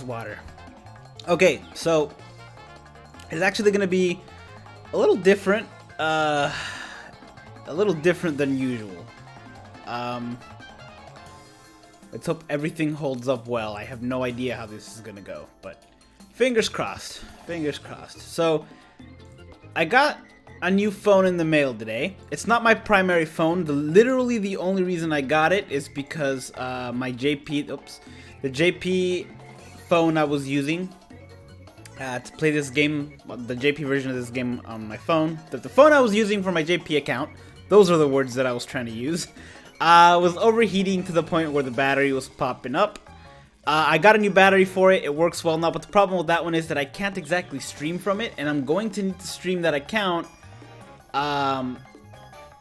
this water. Okay, so it's actually gonna be a little different. A little different than usual. Let's hope everything holds up well. I have no idea how this is gonna go, but fingers crossed. Fingers crossed. So I got a new phone in the mail today. It's not my primary phone. Literally the only reason I got it is because the JP phone I was using to play this game, the JP version of this game on my phone, the phone I was using for my JP account, those are the words that I was trying to use, was overheating to the point where the battery was popping up. I got a new battery for it. It works well now, but the problem with that one is that I can't exactly stream from it, and I'm going to need to stream that account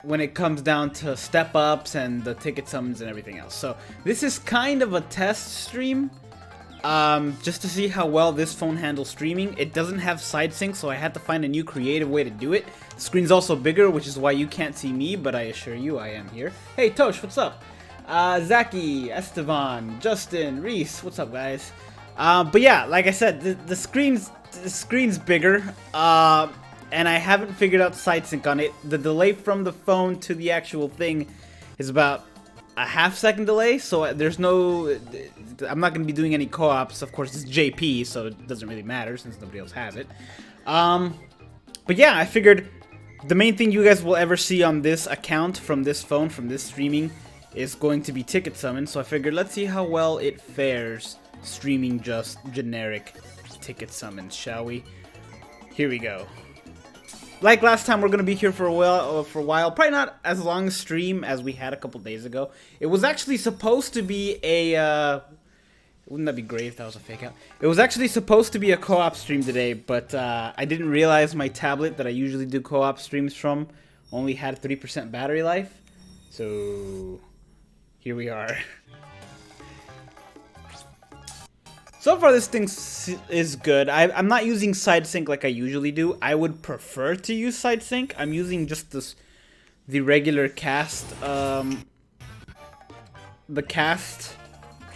when it comes down to step-ups and the ticket summons and everything else. So this is kind of a test stream, just to see how well this phone handles streaming. It doesn't have side sync, so I had to find a new creative way to do it. The screen's also bigger, which is why you can't see me, but I assure you I am here. Hey Tosh, what's up? Zaki, Esteban, Justin, Reese, what's up guys? But yeah, like I said, the screen's bigger, and I haven't figured out side sync on it. The delay from the phone to the actual thing is about a half-second delay, so there's no... I'm not going to be doing any co-ops. Of course, it's JP, so it doesn't really matter since nobody else has it. But yeah, I figured the main thing you guys will ever see on this account from this phone, from this streaming, is going to be ticket summon. So I figured let's see how well it fares streaming just generic ticket summons, shall we? Here we go. Like last time, we're gonna be here for a while. Probably not as long a stream as we had a couple days ago. It was actually supposed to be a. Wouldn't that be great if that was a fake out? It was actually supposed to be a co-op stream today, but I didn't realize my tablet that I usually do co-op streams from only had 3% battery life. So here we are. So far, this thing is good. I'm not using side sync like I usually do. I would prefer to use side sync. I'm using just the regular cast, the cast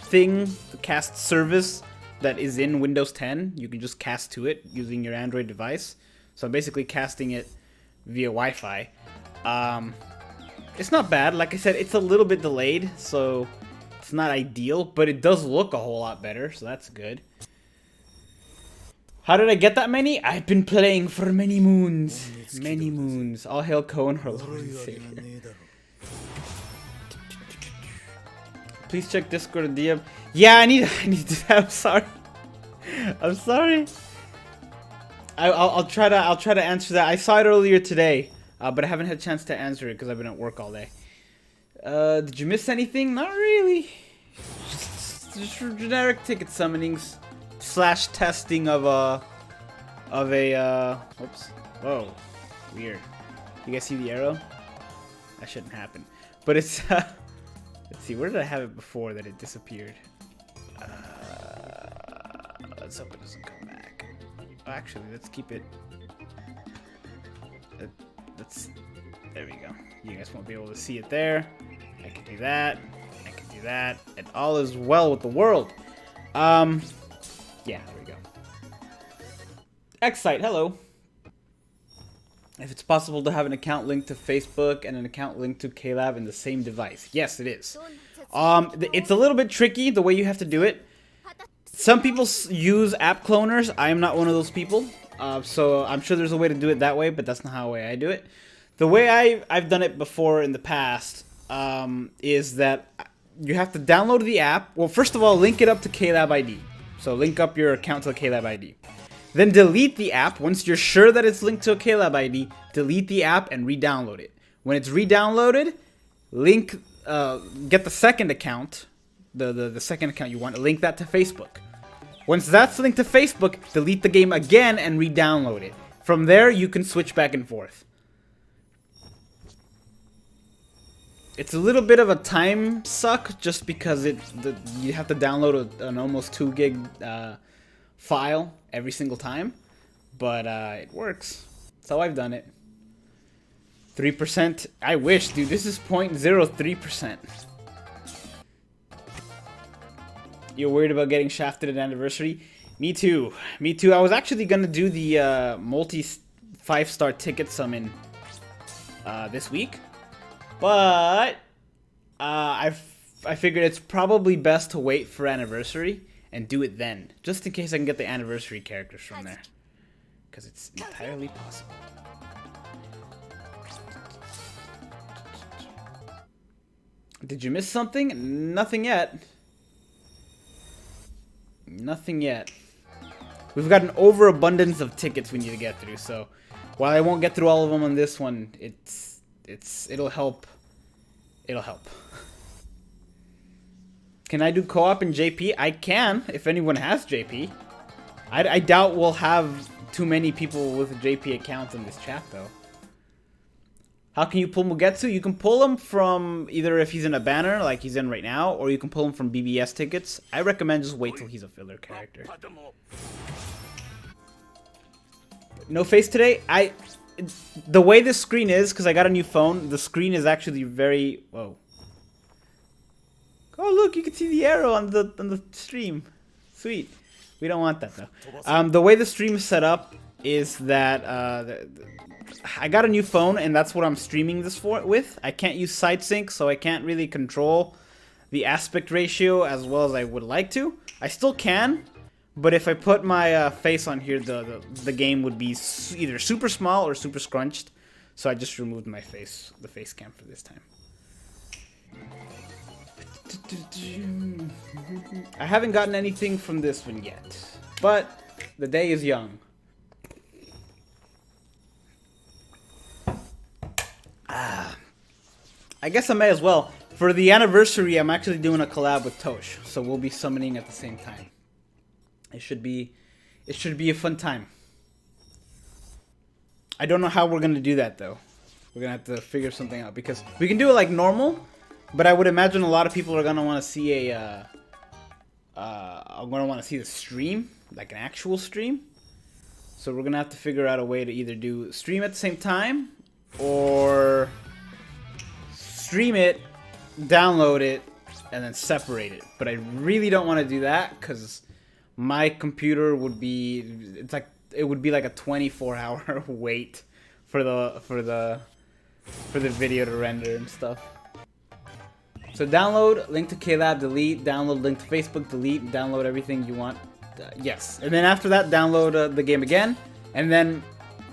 thing, the cast service that is in Windows 10. You can just cast to it using your Android device. So I'm basically casting it via Wi-Fi. It's not bad. Like I said, it's a little bit delayed, so it's not ideal, but it does look a whole lot better, so that's good. How did I get that many? I've been playing for many moons. Many moons. All hail Cohen, our Lord and Savior. Please check Discord and DM. Yeah, I need to. I'm sorry. I'm sorry. I'll try to answer that. I saw it earlier today, but I haven't had a chance to answer it because I've been at work all day. Did you miss anything? Not really. Just generic ticket summonings / testing of a oops. Whoa. Weird. You guys see the arrow? That shouldn't happen. But it's let's see, where did I have it before that it disappeared? Let's hope it doesn't come back. Oh, actually, let's keep it. There we go. You guys won't be able to see it there. I can do that. I can do that. And all is well with the world. Yeah, there we go. Excite, hello. If it's possible to have an account linked to Facebook and an account linked to KLab in the same device. Yes, it is. It's a little bit tricky the way you have to do it. Some people use app cloners. I am not one of those people. So I'm sure there's a way to do it that way, but that's not how I do it. The way I've done it before in the past is that you have to download the app. Well, first of all, link it up to KLab ID. So link up your account to the KLab ID. Then delete the app. Once you're sure that it's linked to a KLab ID, delete the app and re-download it. When it's re-downloaded, get the second account, the second account you want, link that to Facebook. Once that's linked to Facebook, delete the game again and re-download it. From there, you can switch back and forth. It's a little bit of a time suck just because you have to download an almost 2 gig file every single time, but it works. That's how I've done it. 3%. I wish, dude. This is 0.03%. You're worried about getting shafted at anniversary? Me too. Me too. I was actually gonna do the multi 5-star ticket summon this week, but I figured it's probably best to wait for anniversary and do it then, just in case I can get the anniversary characters from there, because it's entirely possible. Did you miss something? Nothing yet. Nothing yet. We've got an overabundance of tickets we need to get through, so while I won't get through all of them on this one, it'll help. It'll help. Can I do co-op in JP? I can, if anyone has JP. I doubt we'll have too many people with JP accounts in this chat, though. How can you pull Mugetsu? You can pull him from either if he's in a banner, like he's in right now, or you can pull him from BBS tickets. I recommend just wait till he's a filler character. No face today? The way this screen is, because I got a new phone, the screen is actually very... Whoa. Oh, look, you can see the arrow on the stream. Sweet. We don't want that, though. The way the stream is set up is that... I got a new phone, and that's what I'm streaming this with. I can't use side sync, so I can't really control the aspect ratio as well as I would like to. I still can, but if I put my face on here, the game would be either super small or super scrunched. So I just removed my face, the face cam for this time. I haven't gotten anything from this one yet, but the day is young. I guess I may as well. For the anniversary, I'm actually doing a collab with Tosh, so we'll be summoning at the same time. It should be a fun time. I don't know how we're gonna do that though. We're gonna have to figure something out, because we can do it like normal, but I would imagine a lot of people are gonna want to see are gonna want to see the stream, like an actual stream. So we're gonna have to figure out a way to either do stream at the same time, or stream it, download it, and then separate it. But I really don't want to do that because my computer would be it would be like a 24-hour wait for the video to render and stuff. So download, link to KLab, delete, download, link to Facebook, delete, download everything you want. Yes. And then after that, download the game again, and then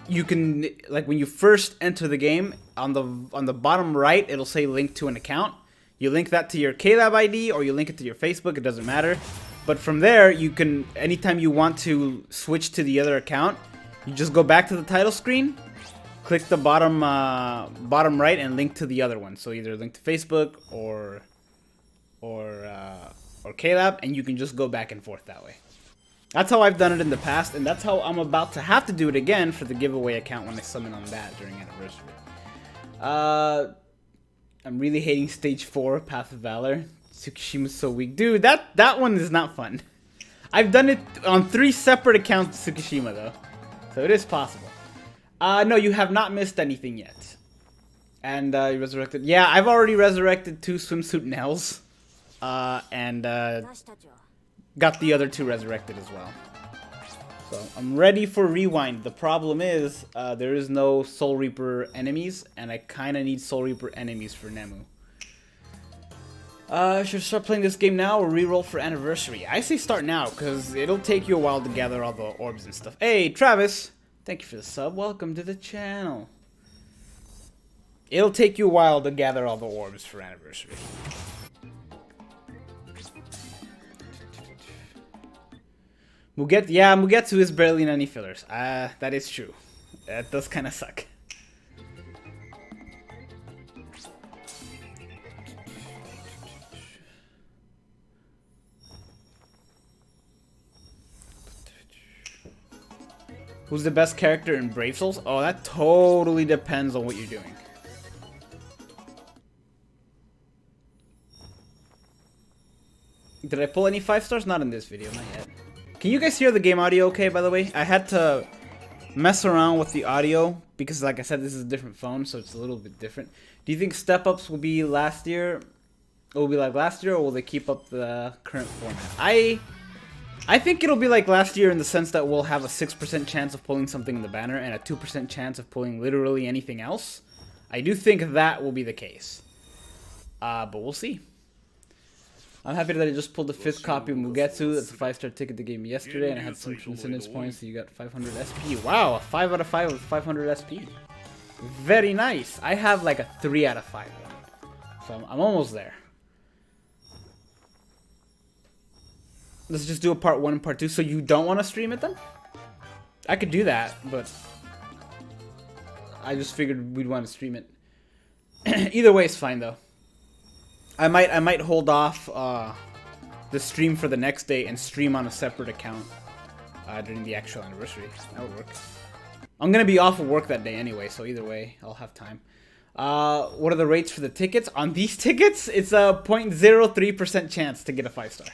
you can, like, when you first enter the game, on the bottom right, it'll say link to an account. You link that to your KLab ID, or you link it to your Facebook, it doesn't matter. But from there, you can, anytime you want to switch to the other account, you just go back to the title screen, click the bottom right, and link to the other one. So either link to Facebook or KLab, and you can just go back and forth that way. That's how I've done it in the past, and that's how I'm about to have to do it again for the giveaway account when I summon on that during anniversary. I'm really hating Stage 4, Path of Valor. Tsukishima's so weak. Dude, that one is not fun. I've done it on 3 separate accounts of Tsukishima, though. So it is possible. No, you have not missed anything yet. And you resurrected... Yeah, I've already resurrected 2 swimsuit Nels. And got the other 2 resurrected as well. So I'm ready for Rewind. The problem is there is no Soul Reaper enemies, and I kind of need Soul Reaper enemies for Nemu. Should I start playing this game now or reroll for anniversary? I say start now, because it'll take you a while to gather all the orbs and stuff. Hey, Travis! Thank you for the sub. Welcome to the channel. It'll take you a while to gather all the orbs for anniversary. Mugetsu is barely in any fillers. That is true. That does kind of suck. Who's the best character in Brave Souls? Oh, that totally depends on what you're doing. Did I pull any 5 stars? Not in this video, not yet. Can you guys hear the game audio okay, by the way? I had to mess around with the audio because, like I said, this is a different phone, so it's a little bit different. Do you think step-ups will be last year? It will be like last year, or will they keep up the current format? I think it'll be like last year in the sense that we'll have a 6% chance of pulling something in the banner and a 2% chance of pulling literally anything else. I do think that will be the case. But we'll see. I'm happy that I just pulled the 5th copy of Mugetsu. That's a 5-star ticket they gave me yesterday, and I had some transcendence points, so you got 500 SP. Wow, a 5 out of 5 with 500 SP. Very nice. I have like a 3 out of 5 one. So I'm almost there. Let's just do a part 1 and part 2. So you don't want to stream it then? I could do that, but I just figured we'd want to stream it. Either way is fine though. I might hold off the stream for the next day and stream on a separate account during the actual anniversary. That would work. I'm gonna be off of work that day anyway, so either way, I'll have time. What are the rates for the tickets? On these tickets, it's a 0.03% chance to get a 5-star.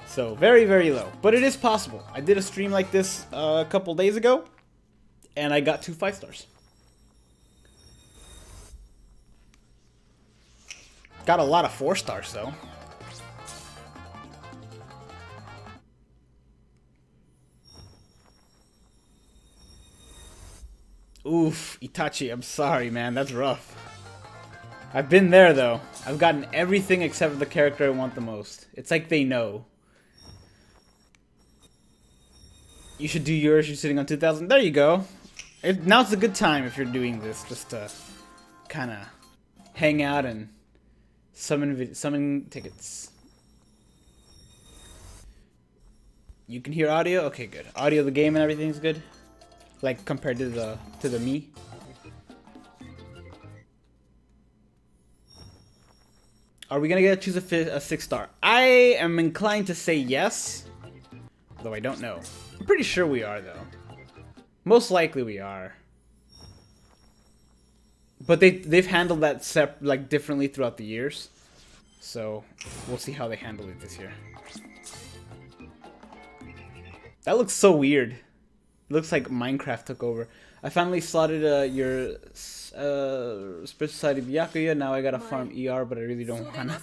So very, very low, but it is possible. I did a stream like this a couple days ago, and I got 2 5-stars. Got a lot of 4-stars though. Oof, Itachi, I'm sorry, man. That's rough. I've been there though. I've gotten everything except for the character I want the most. It's like they know. You should do yours. You're sitting on 2,000. There you go. Now's a good time if you're doing this, just to kind of hang out and summon tickets. You can hear audio. Okay, good. Audio of the game and everything's good. Like compared to the me. Are we gonna choose a 6-star? I am inclined to say yes, though I don't know. I'm pretty sure we are though. Most likely we are. But they've handled that like differently throughout the years, so we'll see how they handle it this year. That looks so weird. It looks like Minecraft took over. I finally slotted your special side of Byakuya. Now I gotta farm ER, but I really don't wanna.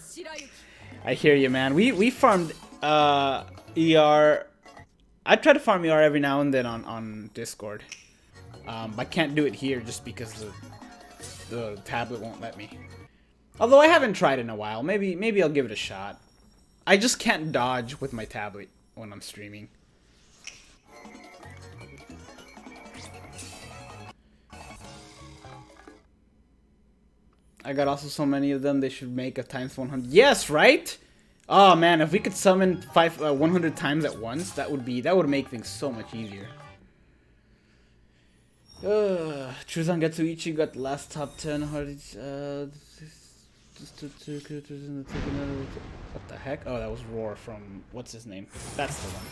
I hear you, man. We farmed ER. I try to farm ER every now and then on Discord. I can't do it here just because the tablet won't let me. Although I haven't tried in a while. Maybe I'll give it a shot. I just can't dodge with my tablet when I'm streaming. I got also so many of them, they should make a times 100. Yes, right? Oh man, if we could summon 100 times at once, that would make things so much easier. Chuzangetsu Ichi got the last top 10 hardest. What the heck? Oh, that was Roar from what's his name? That's the one.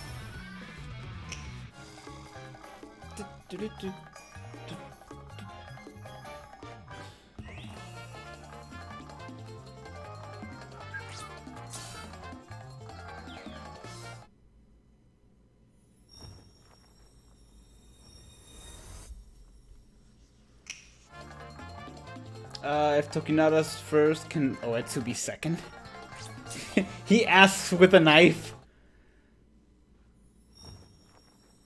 If Tokinada's first, can Oetsu be second? He asks with a knife.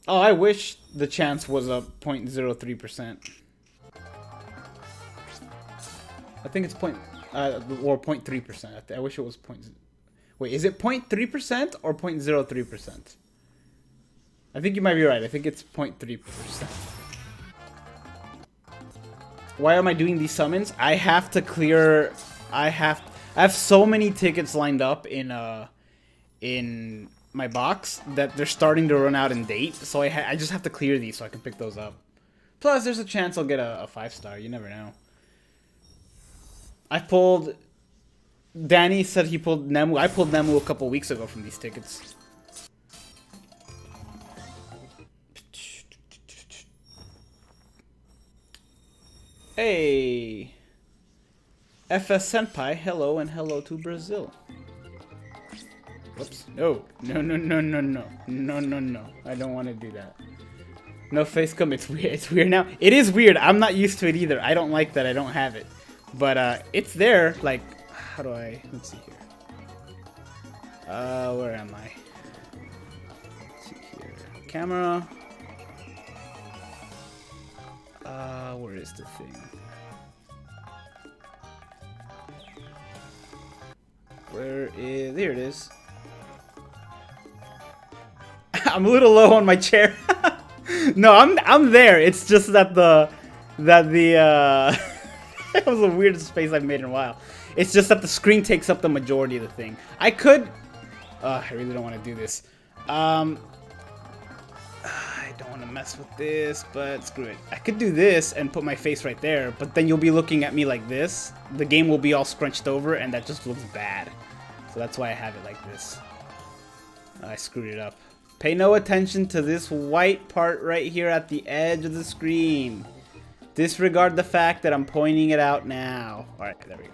Oh, I wish the chance was a 0.03%. I think it's or 0.3%. I wish it was Wait, is it 0.3% or 0.03%? I think you might be right. I think it's 0.3%. Why am I doing these summons? I have to clear. I have so many tickets lined up in my box that they're starting to run out in date. So I just have to clear these so I can pick those up. Plus, there's a chance I'll get a 5-star. You never know. I pulled. Danny said he pulled Nemu. I pulled Nemu a couple weeks ago from these tickets. Hey, FS Senpai, hello and hello to Brazil. Whoops, no. I don't want to do that. No face cam, it's weird now. It is weird, I'm not used to it either. I don't like that I don't have it. But it's there, like, how do I, let's see here. Where am I? Let's see here. Camera. Where is the thing? Where is, there it is. I'm a little low on my chair. No, I'm there. It's just that it was the weirdest space I've made in a while. It's just that the screen takes up the majority of the thing. I could, I really don't want to do this. I don't want to mess with this, but screw it. I could do this and put my face right there, but then you'll be looking at me like this. The game will be all scrunched over, and that just looks bad. So that's why I have it like this. I screwed it up. Pay no attention to this white part right here at the edge of the screen. Disregard the fact that I'm pointing it out now. Alright, there we go.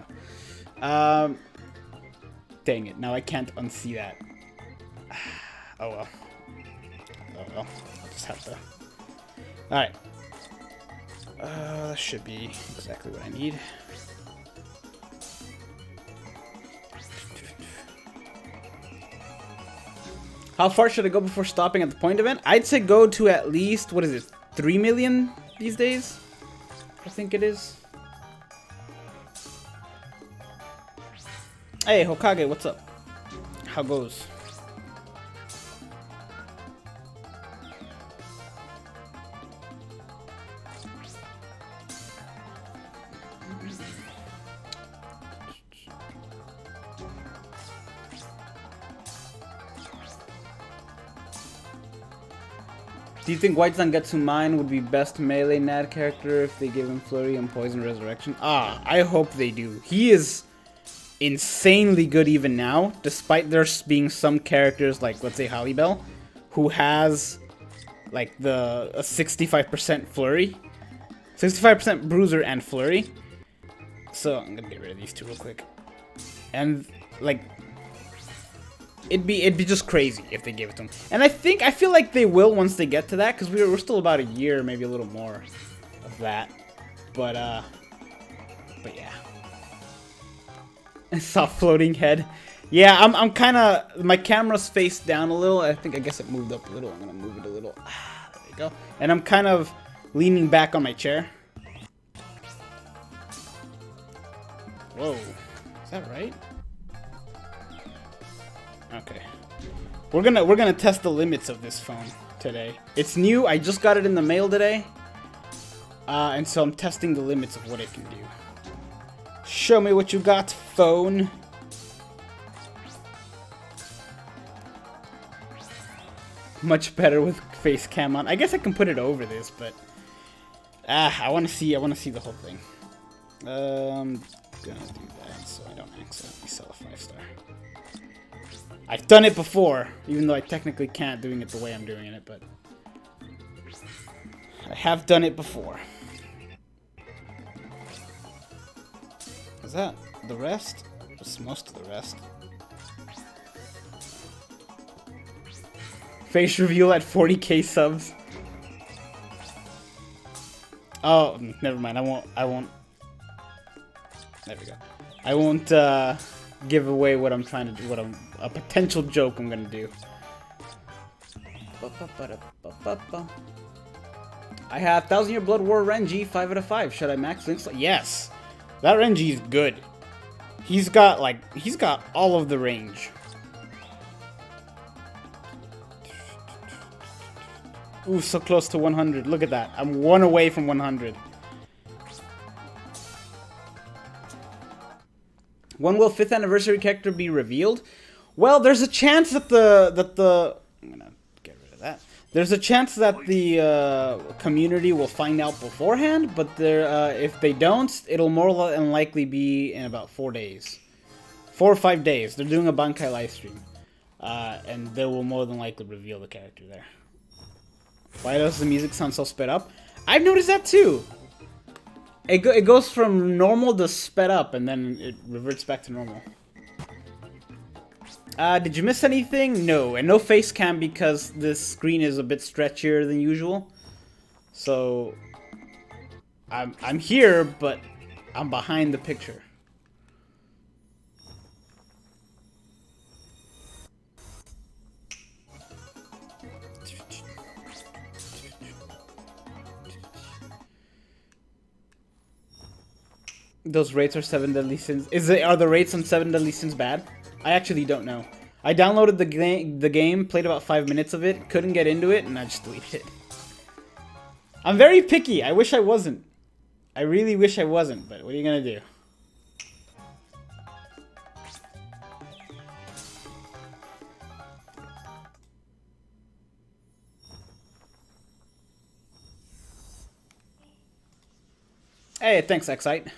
Dang it, now I can't unsee that. Oh well. Oh well, I'll just have to. Alright. That should be exactly what I need. How far should I go before stopping at the point event? I'd say go to at least, what is it, 3 million these days? I think it is. Hey, Hokage, what's up? How goes? Do you think White Zangetsu Mine would be best melee NAD character if they give him Flurry and Poison Resurrection? Ah, I hope they do. He is insanely good even now, despite there being some characters like, let's say, Hallibell, who has like a 65% Flurry. 65% Bruiser and Flurry. So I'm gonna get rid of these two real quick. And like it'd be just crazy if they gave it to him. And I feel like they will once they get to that, because we're still about a year, maybe a little more of that. But yeah. Soft floating head. Yeah, I'm kind of, my camera's face down a little. I guess it moved up a little. I'm gonna move it a little. There we go. And I'm kind of leaning back on my chair. Whoa, is that right? Okay. We're gonna test the limits of this phone today. It's new. I just got it in the mail today. And so I'm testing the limits of what it can do. Show me what you got, phone. Much better with face cam on. I guess I can put it over this, but I want to see the whole thing. Gonna do that so I don't accidentally sell a 5-star. I've done it before, even though I technically can't doing it the way I'm doing it, but I have done it before. Is that the rest? Just most of the rest. Face reveal at 40k subs. Oh, never mind. I won't. There we go. I won't give away what I'm trying to do. A potential joke I'm gonna do. I have 1000 Year Blood War Renji 5 out of 5. Should I max links? Yes. That Renji is good. He's got all of the range. Ooh, so close to 100. Look at that. I'm 1 away from 100. When will 5th anniversary character be revealed? Well, there's a chance that I'm gonna get rid of that. There's a chance that the community will find out beforehand, but if they don't, it'll more than likely be in about 4 days. 4 or 5 days. They're doing a Bankai livestream. And they will more than likely reveal the character there. Why does the music sound so sped up? I've noticed that too. It goes from normal to sped up, and then it reverts back to normal. Did you miss anything? No, and no face cam because this screen is a bit stretchier than usual. So I'm here, but I'm behind the picture. Those rates are 7 Deadly Sins. Are the rates on 7 Deadly Sins bad? I actually don't know. I downloaded the game, played about 5 minutes of it, couldn't get into it, and I just deleted it. I'm very picky. I wish I wasn't. I really wish I wasn't, but what are you gonna do? Hey, thanks, Excite.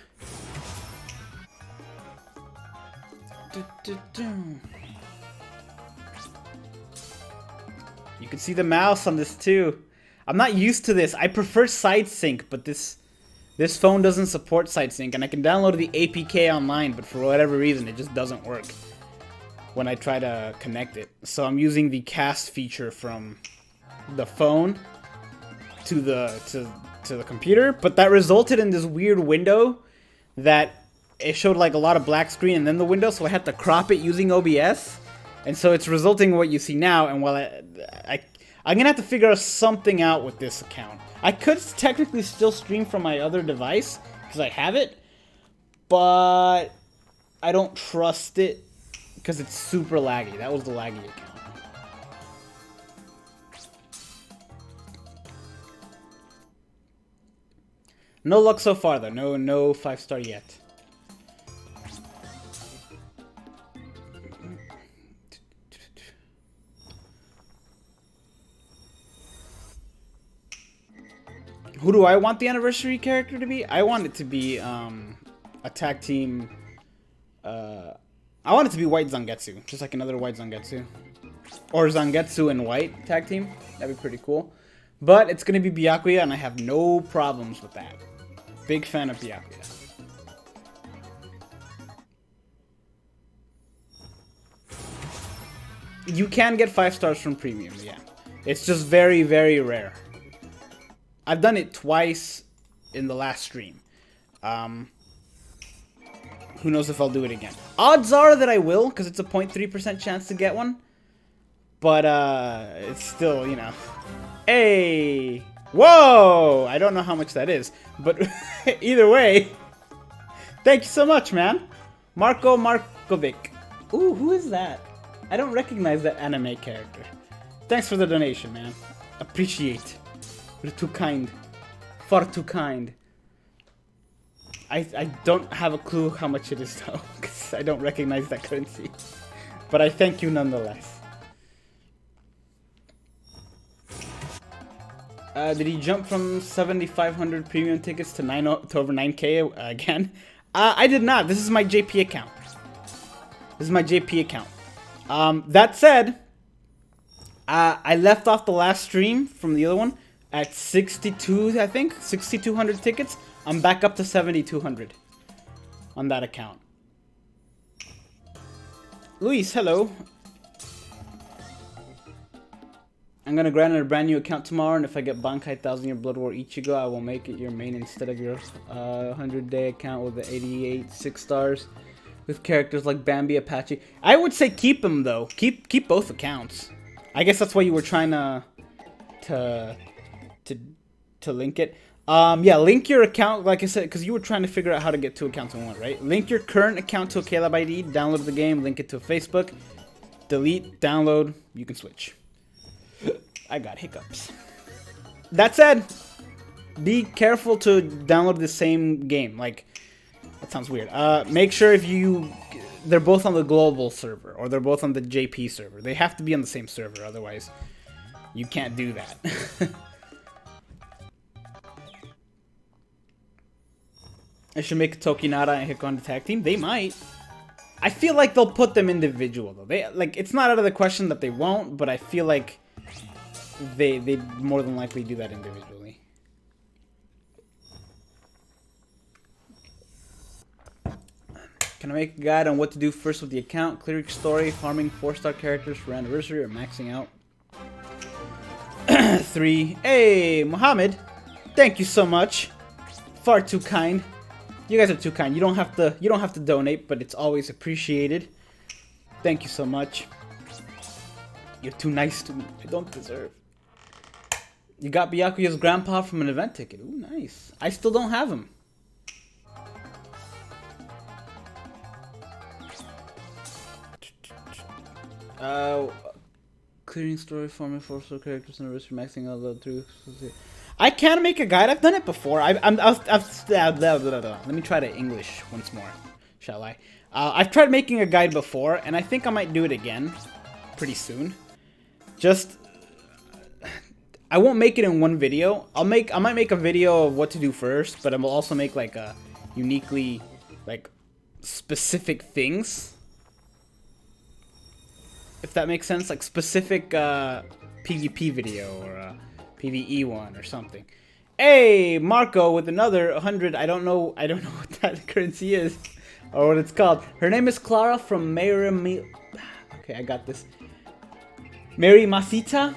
You can see the mouse on this too. I'm not used to this. I prefer side sync, but this phone doesn't support side sync, and I can download the APK online, but for whatever reason, it just doesn't work when I try to connect it. So I'm using the cast feature from the phone to the computer, but that resulted in this weird window that it showed like a lot of black screen and then the window, so I had to crop it using OBS, and so it's resulting in what you see now. And while I'm gonna have to figure something out with this account. I could technically still stream from my other device because I have it, but I don't trust it because it's super laggy. That was the laggy account. No luck so far though. No 5-star yet. Who do I want the anniversary character to be? I want it to be a tag team. I want it to be White Zangetsu, just like another White Zangetsu, or Zangetsu and White tag team. That'd be pretty cool. But it's gonna be Byakuya, and I have no problems with that. Big fan of Byakuya. You can get 5 stars from premium, yeah. It's just very, very rare. I've done it twice in the last stream. Who knows if I'll do it again. Odds are that I will, because it's a 0.3% chance to get one. But, it's still, you know. Hey! Whoa! I don't know how much that is. But either way, thank you so much, man. Marko Markovic. Ooh, who is that? I don't recognize that anime character. Thanks for the donation, man. Appreciate. You're too kind. Far too kind. I don't have a clue how much it is though, because I don't recognize that currency. But I thank you nonetheless. Did he jump from 7,500 premium tickets to over 9K again? I did not. This is my JP account. This is my JP account. That said, I left off the last stream from the other one at 62, I think, 6,200 tickets. I'm back up to 7,200 on that account. Luis, hello. I'm gonna grant a brand new account tomorrow, and if I get Bankai 1000-year Blood War Ichigo, I will make it your main instead of your 100-day account with the 88 6 stars with characters like Bambi, Apache. I would say keep them though. Keep both accounts. I guess that's why you were trying to link it. Yeah, link your account, like I said, because you were trying to figure out how to get 2 accounts in one, right? Link your current account to a Caleb ID, download the game, link it to a Facebook, delete, download, you can switch. I got hiccups. That said, be careful to download the same game. Like, that sounds weird. Make sure they're both on the global server, or they're both on the JP server. They have to be on the same server, otherwise you can't do that. I should make Tokinara and Hikon tag team. They might. I feel like they'll put them individual though. It's not out of the question that they won't, but I feel like they'd more than likely do that individually. Can I make a guide on what to do first with the account? Clearing story, farming 4-star characters for anniversary, or maxing out? 3. Hey, Mohammed. Thank you so much. Far too kind. You guys are too kind. You don't have to donate, but it's always appreciated. Thank you so much. You're too nice to me. I don't deserve. You got Byakuya's grandpa from an event ticket. Ooh, nice. I still don't have him. Uh, clearing story, forming 4 characters, and maxing out the 3. I can make a guide. I've done it before. Let me try to English once more, shall I? I've tried making a guide before, and I think I might do it again pretty soon. Just, I won't make it in one video. I might make a video of what to do first, but I will also make like a uniquely like specific things. If that makes sense, like specific PvP video or a PvE one or something. Hey, Marco with another 100. I don't know what that currency is or what it's called. Her name is Clara from Mary. Okay, I got this. Mary Masita.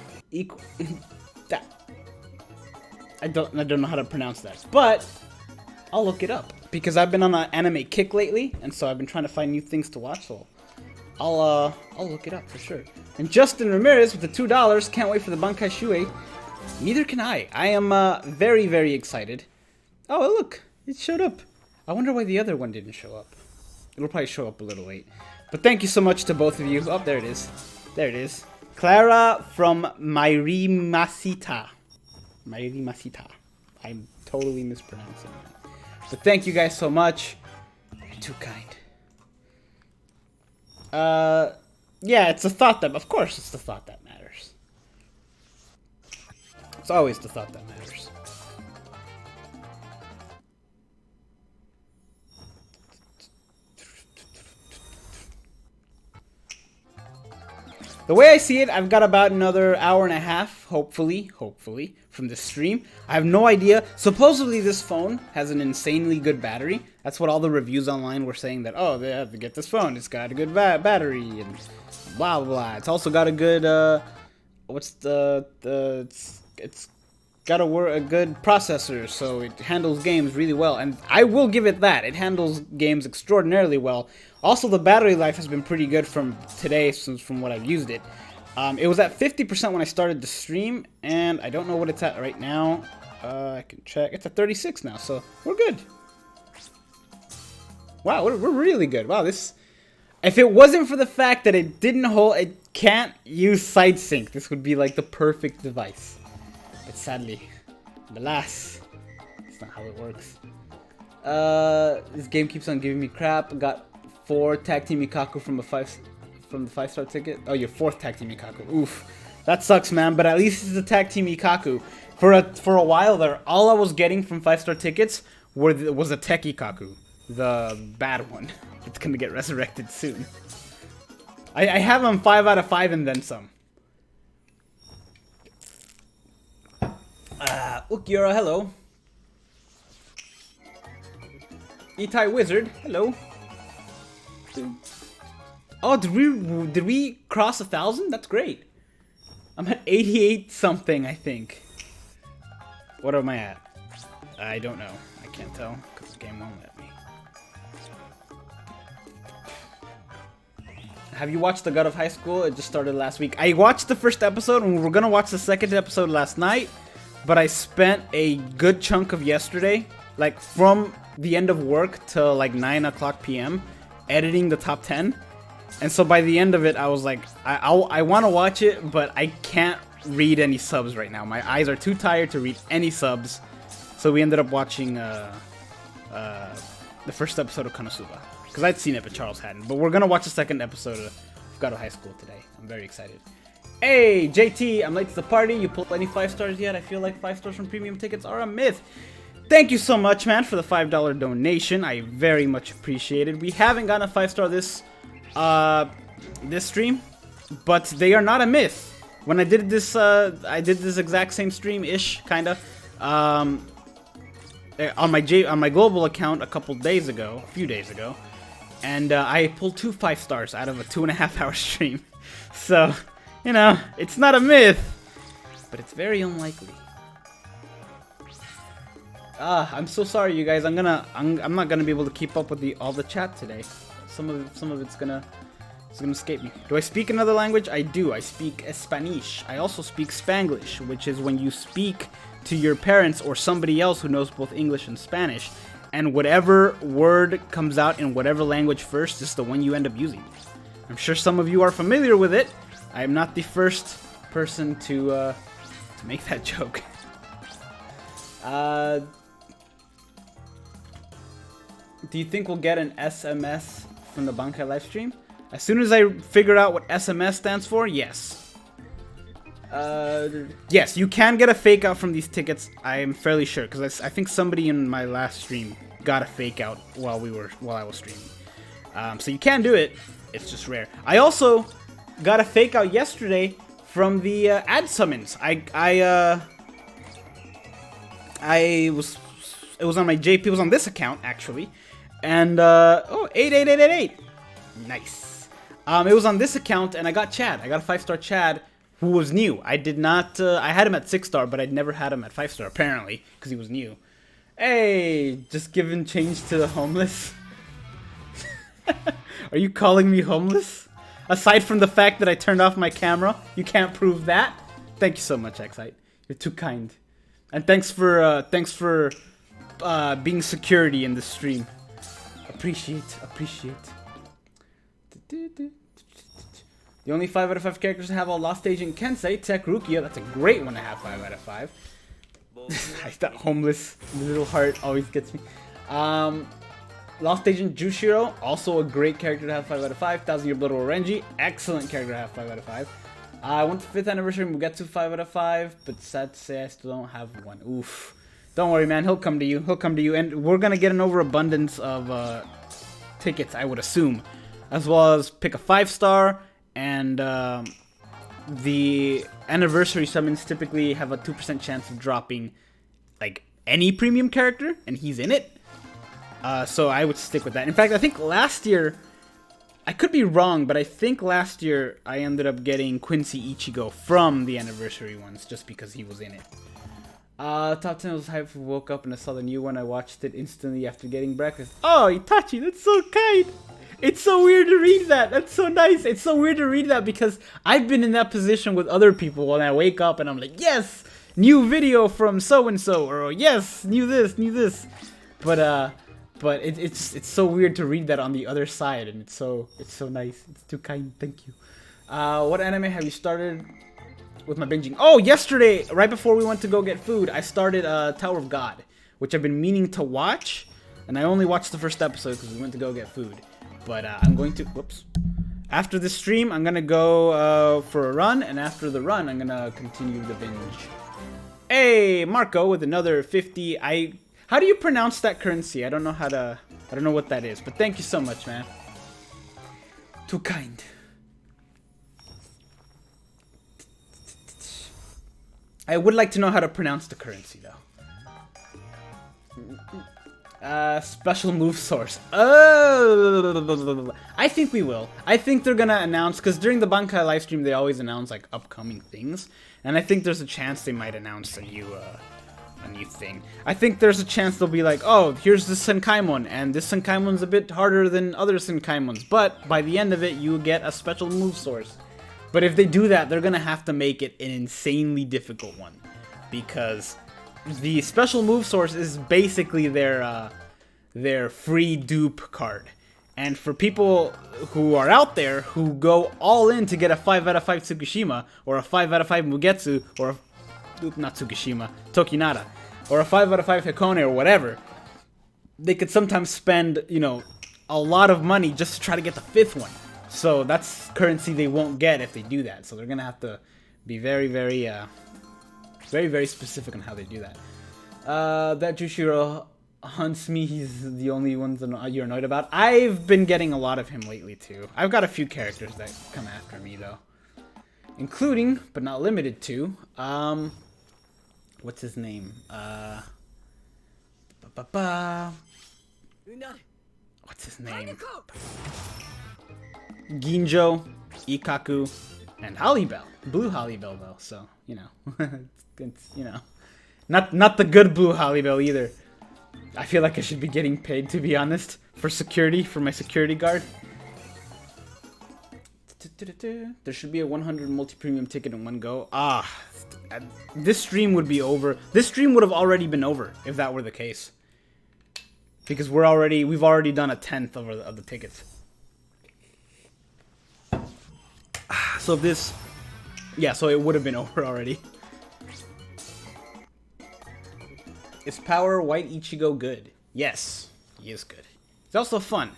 I don't know how to pronounce that, but I'll look it up because I've been on an anime kick lately, and so I've been trying to find new things to watch. So I'll look it up for sure. And Justin Ramirez with the $2. Can't wait for the Bankai Shuei. Neither can I. I am very, very excited. Oh, look, it showed up. I wonder why the other one didn't show up. It'll probably show up a little late. But thank you so much to both of you. Oh, there it is. There it is. Clara from Mairi Masita. Mairi Masita. I'm totally mispronouncing that. But thank you guys so much. You're too kind. Yeah, it's the thought that, of course, it's the thought that matters. It's always the thought that matters. The way I see it, I've got about another hour and a half, hopefully, from this stream. I have no idea. Supposedly this phone has an insanely good battery. That's what all the reviews online were saying, that, oh, they have to get this phone. It's got a good battery and blah, blah, blah. It's also got a good, it's got a good processor, so it handles games really well. And I will give it that. It handles games extraordinarily well. Also, the battery life has been pretty good from today, from what I've used it. It was at 50% when I started the stream, and I don't know what it's at right now. I can check. It's at 36 now, so we're good. Wow, we're really good. Wow, this... If it wasn't for the fact that it can't use side sync, this would be like the perfect device. But sadly, alas, that's not how it works. This game keeps on giving me crap. Got 4 Tag Team Mikaku from the 5-star ticket. Oh, your 4th Tag Team Mikaku. Oof, that sucks, man. But at least it's a Tag Team Mikaku. For a while there, all I was getting from 5-star tickets was a Tech Ikaku, the bad one. It's gonna get resurrected soon. I have him 5 out of 5 and then some. Ukiura, hello. Itai Wizard, hello. Oh, did we cross 1,000? That's great. I'm at 88 something, I think. What am I at? I don't know. I can't tell because the game won't let me. Have you watched The God of High School? It just started last week. I watched the first episode and we were gonna watch the second episode last night, but I spent a good chunk of yesterday, like from the end of work till like 9 o'clock p.m. editing the top 10. And so by the end of it, I was like, I want to watch it, but I can't read any subs right now. My eyes are too tired to read any subs. So we ended up watching the first episode of Konosuba. Because I'd seen it, but Charles hadn't. But we're going to watch the second episode of God of High School today. I'm very excited. Hey, JT, I'm late to the party. You pulled any 5 stars yet? I feel like 5 stars from premium tickets are a myth. Thank you so much, man, for the $5 donation. I very much appreciate it. We haven't gotten a 5-star this stream, but they are not a myth. When I did this exact same stream-ish, kinda, on my global account a few days ago, and I pulled 2 5 stars out of a 2.5-hour stream. So, you know, it's not a myth, but it's very unlikely. I'm so sorry, you guys. I'm not gonna be able to keep up with all the chat today. Some of it's gonna escape me. Do I speak another language? I do. I speak Spanish. I also speak Spanglish, which is when you speak to your parents or somebody else who knows both English and Spanish, and whatever word comes out in whatever language first is the one you end up using. I'm sure some of you are familiar with it. I am not the first person to make that joke. Do you think we'll get an SMS from the Banter livestream? As soon as I figure out what SMS stands for, yes. Yes, you can get a fake out from these tickets. I am fairly sure, because I think somebody in my last stream got a fake out while I was streaming. So you can do it. It's just rare. I also got a fake out yesterday from the ad summons. It was on my JP. It was on this account actually, and 88888. Nice. It was on this account, and I got Chad. I got a 5-star Chad who was new. I did not. I had him at 6-star, but I'd never had him at 5-star apparently because he was new. Hey, just giving change to the homeless. Are you calling me homeless? Aside from the fact that I turned off my camera, you can't prove that. Thank you so much, Excite. You're too kind. And thanks for being security in the stream. Appreciate. The only 5 out of 5 characters to have all Lost Agent Kensei, Tech Rukia. That's a great one to have 5 out of 5. That homeless little heart always gets me. Lost Agent Jushiro, also a great character to have 5 out of 5. 1000 Year Blood Orenji, excellent character to have 5 out of 5. I went to 5th anniversary Mugetsu 5 out of 5, but sad to say I still don't have one. Oof. Don't worry, man. He'll come to you. He'll come to you. And we're going to get an overabundance of tickets, I would assume. As well as pick a 5-star. And the anniversary summons typically have a 2% chance of dropping like any premium character. And he's in it. So I would stick with that. In fact, I think last year... I could be wrong, but I think last year I ended up getting Quincy Ichigo from the anniversary ones just because he was in it. Top 10 was hyped. Woke up and I saw the new one. I watched it instantly after getting breakfast. Oh, Itachi, that's so kind. It's so weird to read that. That's so nice. It's so weird to read that because I've been in that position with other people when I wake up and I'm like, yes, new video from so-and-so, or yes, new this. But it's so weird to read that on the other side, and it's so nice. It's too kind. Thank you. What anime have you started with my binging? Oh, yesterday, right before we went to go get food, I started Tower of God, which I've been meaning to watch, and I only watched the first episode because we went to go get food. But I'm going to, whoops. After this stream, I'm gonna go for a run, and after the run, I'm gonna continue the binge. Hey, Marco with another 50. How do you pronounce that currency? I don't know what that is, but thank you so much, man. Too kind. I would like to know how to pronounce the currency, though. Special move source. Oh, I think we will. I think they're gonna announce, because during the Bankai livestream, they always announce, like, upcoming things. And I think there's a chance they might announce a new thing. I think there's a chance they'll be like, oh, here's the Senkaimon, and this Senkaimon's a bit harder than other Senkaimons, but by the end of it, you get a special move source. But if they do that, they're gonna have to make it an insanely difficult one, because the special move source is basically their free dupe card. And for people who are out there who go all in to get a 5 out of 5 Tsukushima, or a 5 out of 5 Mugetsu, or not Tsukushima, Tokinara, or a 5 out of 5 Hikone, or whatever, they could sometimes spend, you know, a lot of money just to try to get the 5th one. So that's currency they won't get if they do that. So they're gonna have to be very, very specific on how they do that. That Jushiro hunts me. He's the only one you're annoyed about. I've been getting a lot of him lately too. I've got a few characters that come after me though, including, but not limited to, what's his name? What's his name? Ginjo, Ikaku, and Hollybell. Blue Hollybell though, so you know, it's, you know, not the good Blue Hollybell either. I feel like I should be getting paid, to be honest, for security, for my security guard. There should be a 100 multi-premium ticket in one go. Ah, this stream would be over. This stream would have already been over if that were the case, because we've already done a 10th of the tickets. So this, yeah, so it would have been over already. Is Power White Ichigo good? Yes, he is good. He's also fun.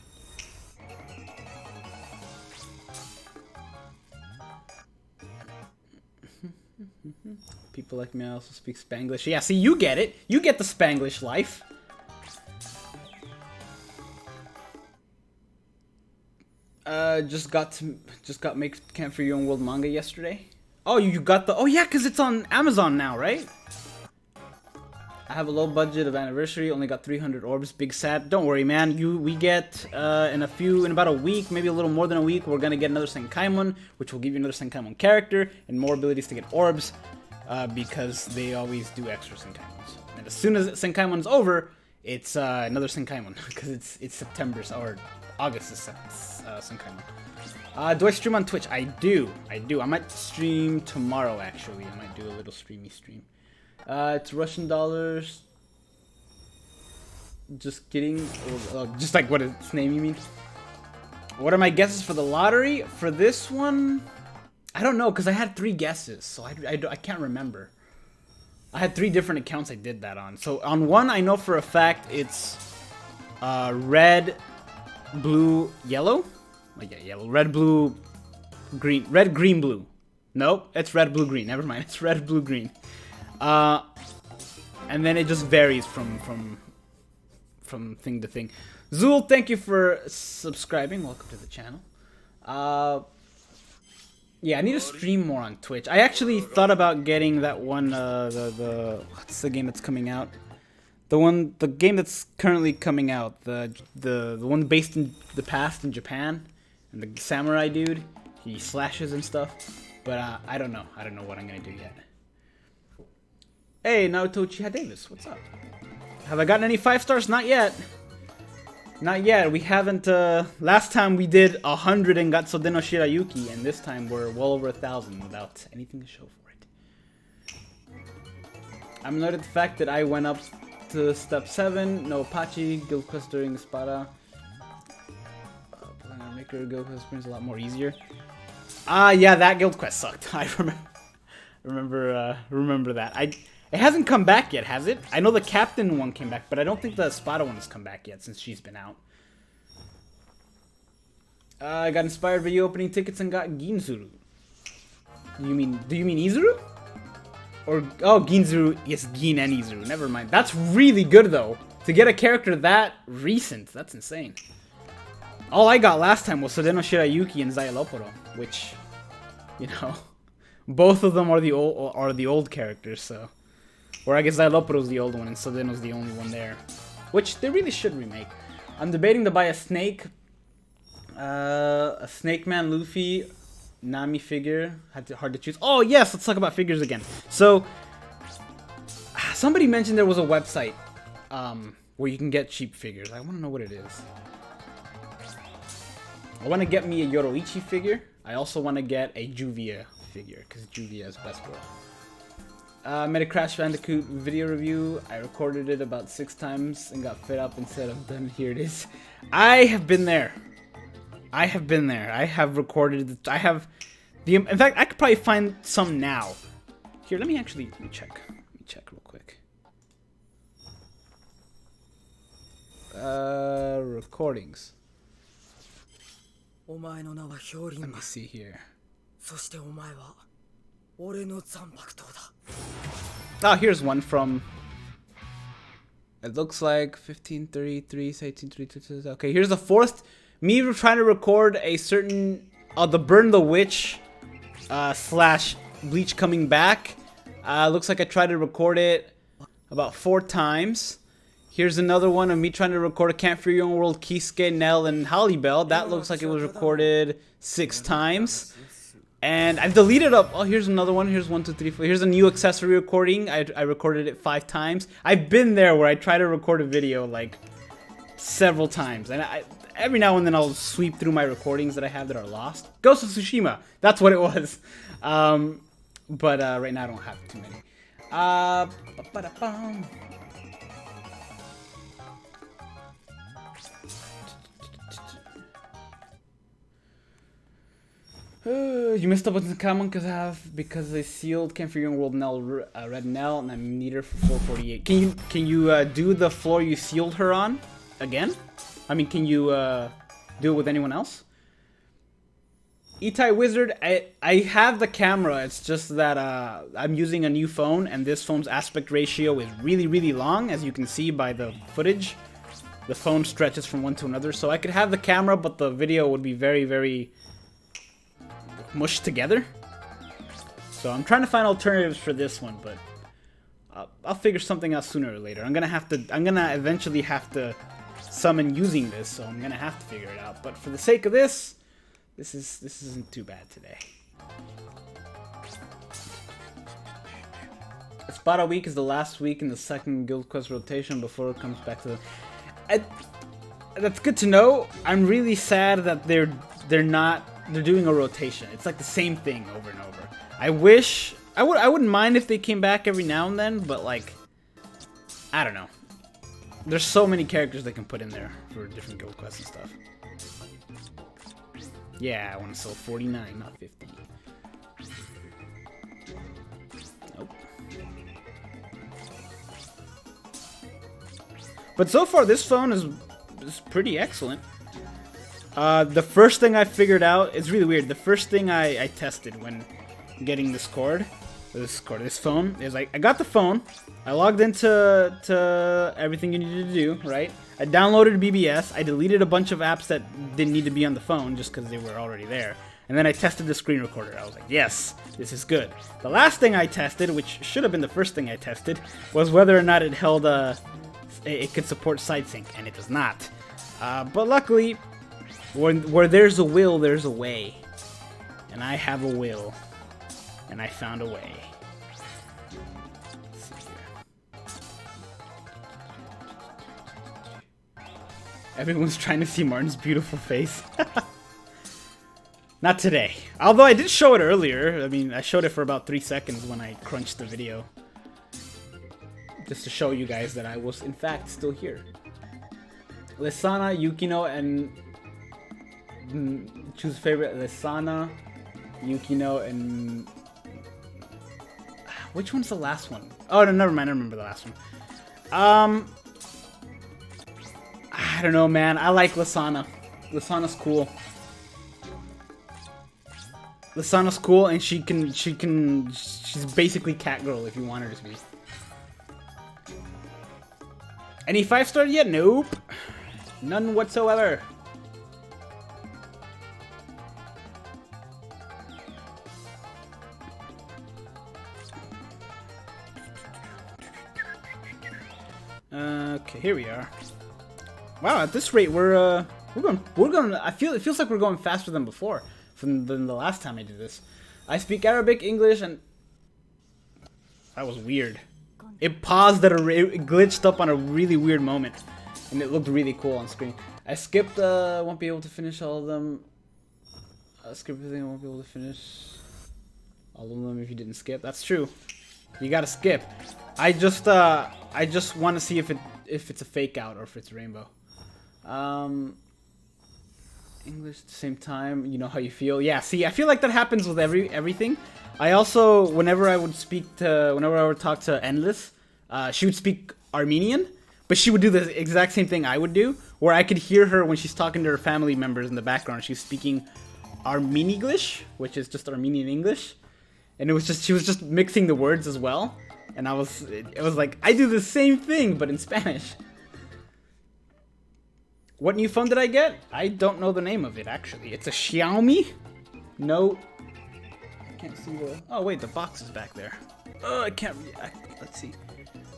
People like me also speak Spanglish. Yeah, see, you get it. You get the Spanglish life. Just got Make Camp for Your Own World manga yesterday. Oh, you got the, oh yeah, cause it's on Amazon now, right? I have a low budget of anniversary, only got 300 orbs, big sad. Don't worry, man. We get in about a week, maybe a little more than a week, we're gonna get another Senkaimon, which will give you another Senkaimon character and more abilities to get orbs, because they always do extra Senkaimons. And as soon as Senkaimon's over, it's another Senkaimon, because it's September or August Senkaimon. Do I stream on Twitch? I do. I might stream tomorrow, actually. I might do a little streamy stream. It's Russian dollars. Just kidding. Just like what its name, you mean? What are my guesses for the lottery? For this one, I don't know, because I had 3 guesses, so I can't remember. I had 3 different accounts I did that on. So on one, I know for a fact it's red, blue, yellow. Oh, yeah, yellow. Red, blue, green. Red, green, blue. Nope, it's red, blue, green. Never mind. It's red, blue, green. And then it just varies from thing to thing. Zool, thank you for subscribing. Welcome to the channel. Yeah, I need to stream more on Twitch. I actually thought about getting that one, what's the game that's coming out? The game that's currently coming out, the one based in the past in Japan, and the samurai dude, he slashes and stuff. But I don't know what I'm gonna do yet. Hey, Naruto Uchiha Davis, what's up? Have I gotten any 5 stars? Not yet. Not yet. We haven't. Last time we did 100 and got Sodeno Shirayuki, and this time we're well over 1,000 without anything to show for it. I'm annoyed at the fact that I went up to step 7, no Apache, guild quest during Espada. Playing on Maker guild quest brings a lot more easier. Yeah, that guild quest sucked. I remember that. It hasn't come back yet, has it? I know the captain one came back, but I don't think the Espada one has come back yet since she's been out. I got inspired video opening tickets and got Ginzuru. Do you mean Izuru? Or, oh, Ginzuru, yes, Gin and Izuru, never mind. That's really good, though. To get a character that recent, that's insane. All I got last time was Sodeno Shirayuki and Zayaloporo, which, you know, both of them are the old characters, so. Or I guess Zayaloporo's the old one and Sodeno's the only one there. Which they really should remake. I'm debating to buy a Snake Man Luffy Nami figure. Hard to choose. Oh yes, let's talk about figures again. So somebody mentioned there was a website where you can get cheap figures. I want to know what it is. I want to get me a Yoroichi figure. I also want to get a Juvia figure because Juvia is best girl. Made a Crash Bandicoot video review. I recorded it about 6 times and got fed up and said I'm done. Here it is. I have been there. I have recorded. I have the. In fact, I could probably find some now. Here, let me check. Let me check real quick. Recordings. Let me see here. Oh, here's one from. It looks like 1533, 1832. Okay, here's the 4th. Me trying to record a certain. The Burn the Witch / Bleach coming back. Looks like I tried to record it about 4 times. Here's another one of me trying to record a Camp for Your Own World Kisuke, Nell, and Hollybell. That looks like it was recorded 6 times. And I've deleted up. Oh, here's another one. Here's 1, 2, 3, 4. Here's a new accessory recording. I recorded it 5 times. I've been there where I try to record a video like several times. And every now and then I'll sweep through my recordings that I have that are lost. Ghost of Tsushima. That's what it was. But right now I don't have too many. You missed up on the common because they sealed Can't Forget World Nell Red Nell and I need her for 448. Can you do the floor you sealed her on again? I mean, can you do it with anyone else? Itai Wizard, I have the camera. It's just that I'm using a new phone and this phone's aspect ratio is really long, as you can see by the footage. The phone stretches from one to another, so I could have the camera, but the video would be very mushed together. So I'm trying to find alternatives for this one, but I'll figure something out sooner or later. I'm gonna eventually have to summon using this, so I'm gonna have to figure it out. But for the sake of this isn't too bad today. Espada week is the last week in the second Guild Quest rotation before it comes back to the. That's good to know. I'm really sad that they're doing a rotation. It's like the same thing over and over. I wouldn't mind if they came back every now and then, but like, I don't know. There's so many characters they can put in there for different guild quests and stuff. Yeah, I want to sell 49, not 50. Nope. But so far, this phone is pretty excellent. The first thing I figured out, it's really weird. The first thing I tested when getting this phone, is like, I got the phone, I logged into everything you needed to do, right? I downloaded BBS, I deleted a bunch of apps that didn't need to be on the phone just because they were already there. And then I tested the screen recorder. I was like, yes, this is good. The last thing I tested, which should have been the first thing I tested, was whether or not it held it could support side sync, and it does not. But luckily, where there's a will, there's a way. And I have a will. And I found a way. Let's see here. Everyone's trying to see Martin's beautiful face. Not today. Although I did show it earlier. I mean, I showed it for about 3 seconds when I crunched the video. Just to show you guys that I was, in fact, still here. Lisana, Yukino, and... choose favorite. Lisana, Yukino, and... Which one's the last one? Oh, no, never mind. I remember the last one. I don't know, man. I like Lisana. Lisana's cool. Lisana's cool, and she's basically Catgirl if you want her to be. Any 5-star yet? Nope. None whatsoever. Okay, here we are. Wow, at this rate we're going. It feels like we're going faster than before, than the last time I did this. I speak Arabic, English, and that was weird. It paused it glitched up on a really weird moment, and it looked really cool on screen. I skipped. Won't be able to finish all of them. I skipped everything. I won't be able to finish all of them if you didn't skip. That's true. You gotta skip. I just want to see if it's a fake out or if it's rainbow. English at the same time. You know how you feel. Yeah. See, I feel like that happens with everything. I also, whenever I would talk to Endless, she would speak Armenian, but she would do the exact same thing I would do, where I could hear her when she's talking to her family members in the background. She's speaking Armeniglish, which is just Armenian English, and she was just mixing the words as well. And it was like, I do the same thing, but in Spanish. What new phone did I get? I don't know the name of it, actually. It's a Xiaomi Note. I can't see the... Oh, wait, the box is back there. Oh, I can't... Let's see.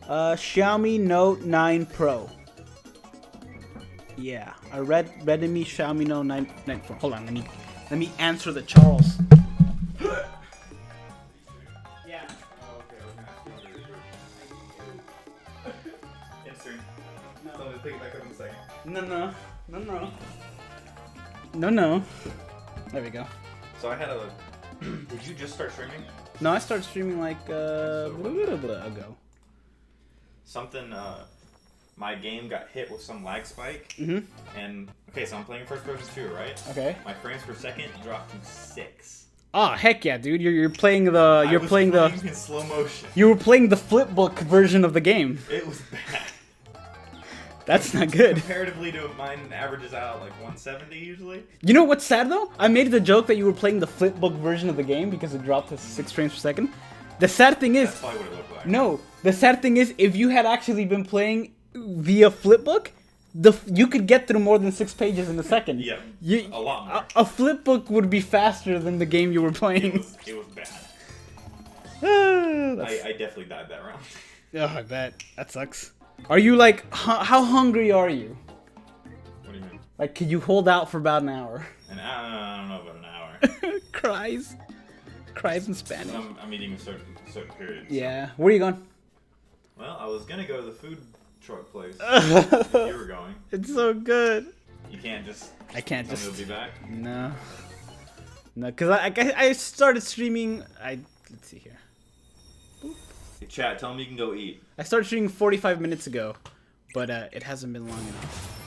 Xiaomi Note 9 Pro. Yeah, a Redmi Xiaomi Note 9 Pro. Hold on, let me answer the Charles. No. There we go. So I had a... Did you just start streaming? No, I started streaming like a little bit ago. Something, my game got hit with some lag spike. Mm-hmm. And, okay, so I'm playing first person shooter, right? Okay. My frames per second dropped to 6. Oh heck yeah, dude! You're playing the in slow motion. you were playing the flipbook version of the game. It was bad. That's not good. Comparatively to mine, averages out like 170 usually. You know what's sad though? I made the joke that you were playing the flipbook version of the game because it dropped to 6 frames per second. The sad thing is, That's probably what it looked like. no. The sad thing is, if you had actually been playing via flipbook, you could get through more than 6 pages in a second. Yeah, a lot more. A flipbook would be faster than the game you were playing. It was bad. Ah, I definitely died that round. Oh, I bet. That sucks. Are you like, how hungry are you? What do you mean? Like, could you hold out for about an hour? I don't know about an hour. Cries in Spanish. I'm eating a certain period. Yeah. Where are you going? Well, I was gonna go to the food truck place. If you were going. It's so good. You can't just. I can't tell just. me it'll be back. No. No, because I started streaming. Let's see here. Hey, chat, tell me you can go eat. I started streaming 45 minutes ago, but it hasn't been long enough.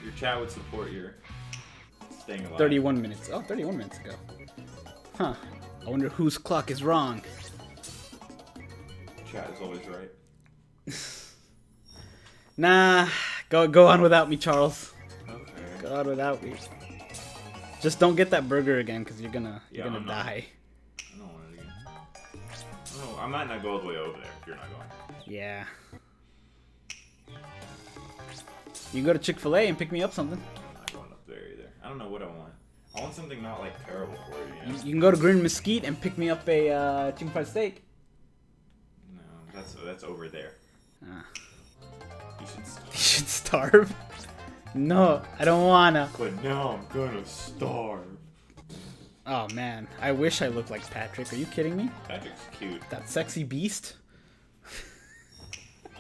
Your chat would support your staying alive. 31 minutes. Oh, 31 minutes ago. Huh. I wonder whose clock is wrong. Chat is always right. Nah, go on without me, Charles. Okay. Go on without me. Just don't get that burger again, because you're gonna die. I don't want it again. Oh, I might not go all the way over there if you're not going. Yeah. You can go to Chick-fil-A and pick me up something. I'm not going up there either. I don't know what I want. I want something not like terrible for you. You can go to Green Mesquite and pick me up a chicken fried steak. No, that's over there. Ah. You should starve. You should starve. No, I don't wanna. But now I'm gonna starve. Oh man, I wish I looked like Patrick. Are you kidding me? Patrick's cute. That sexy beast.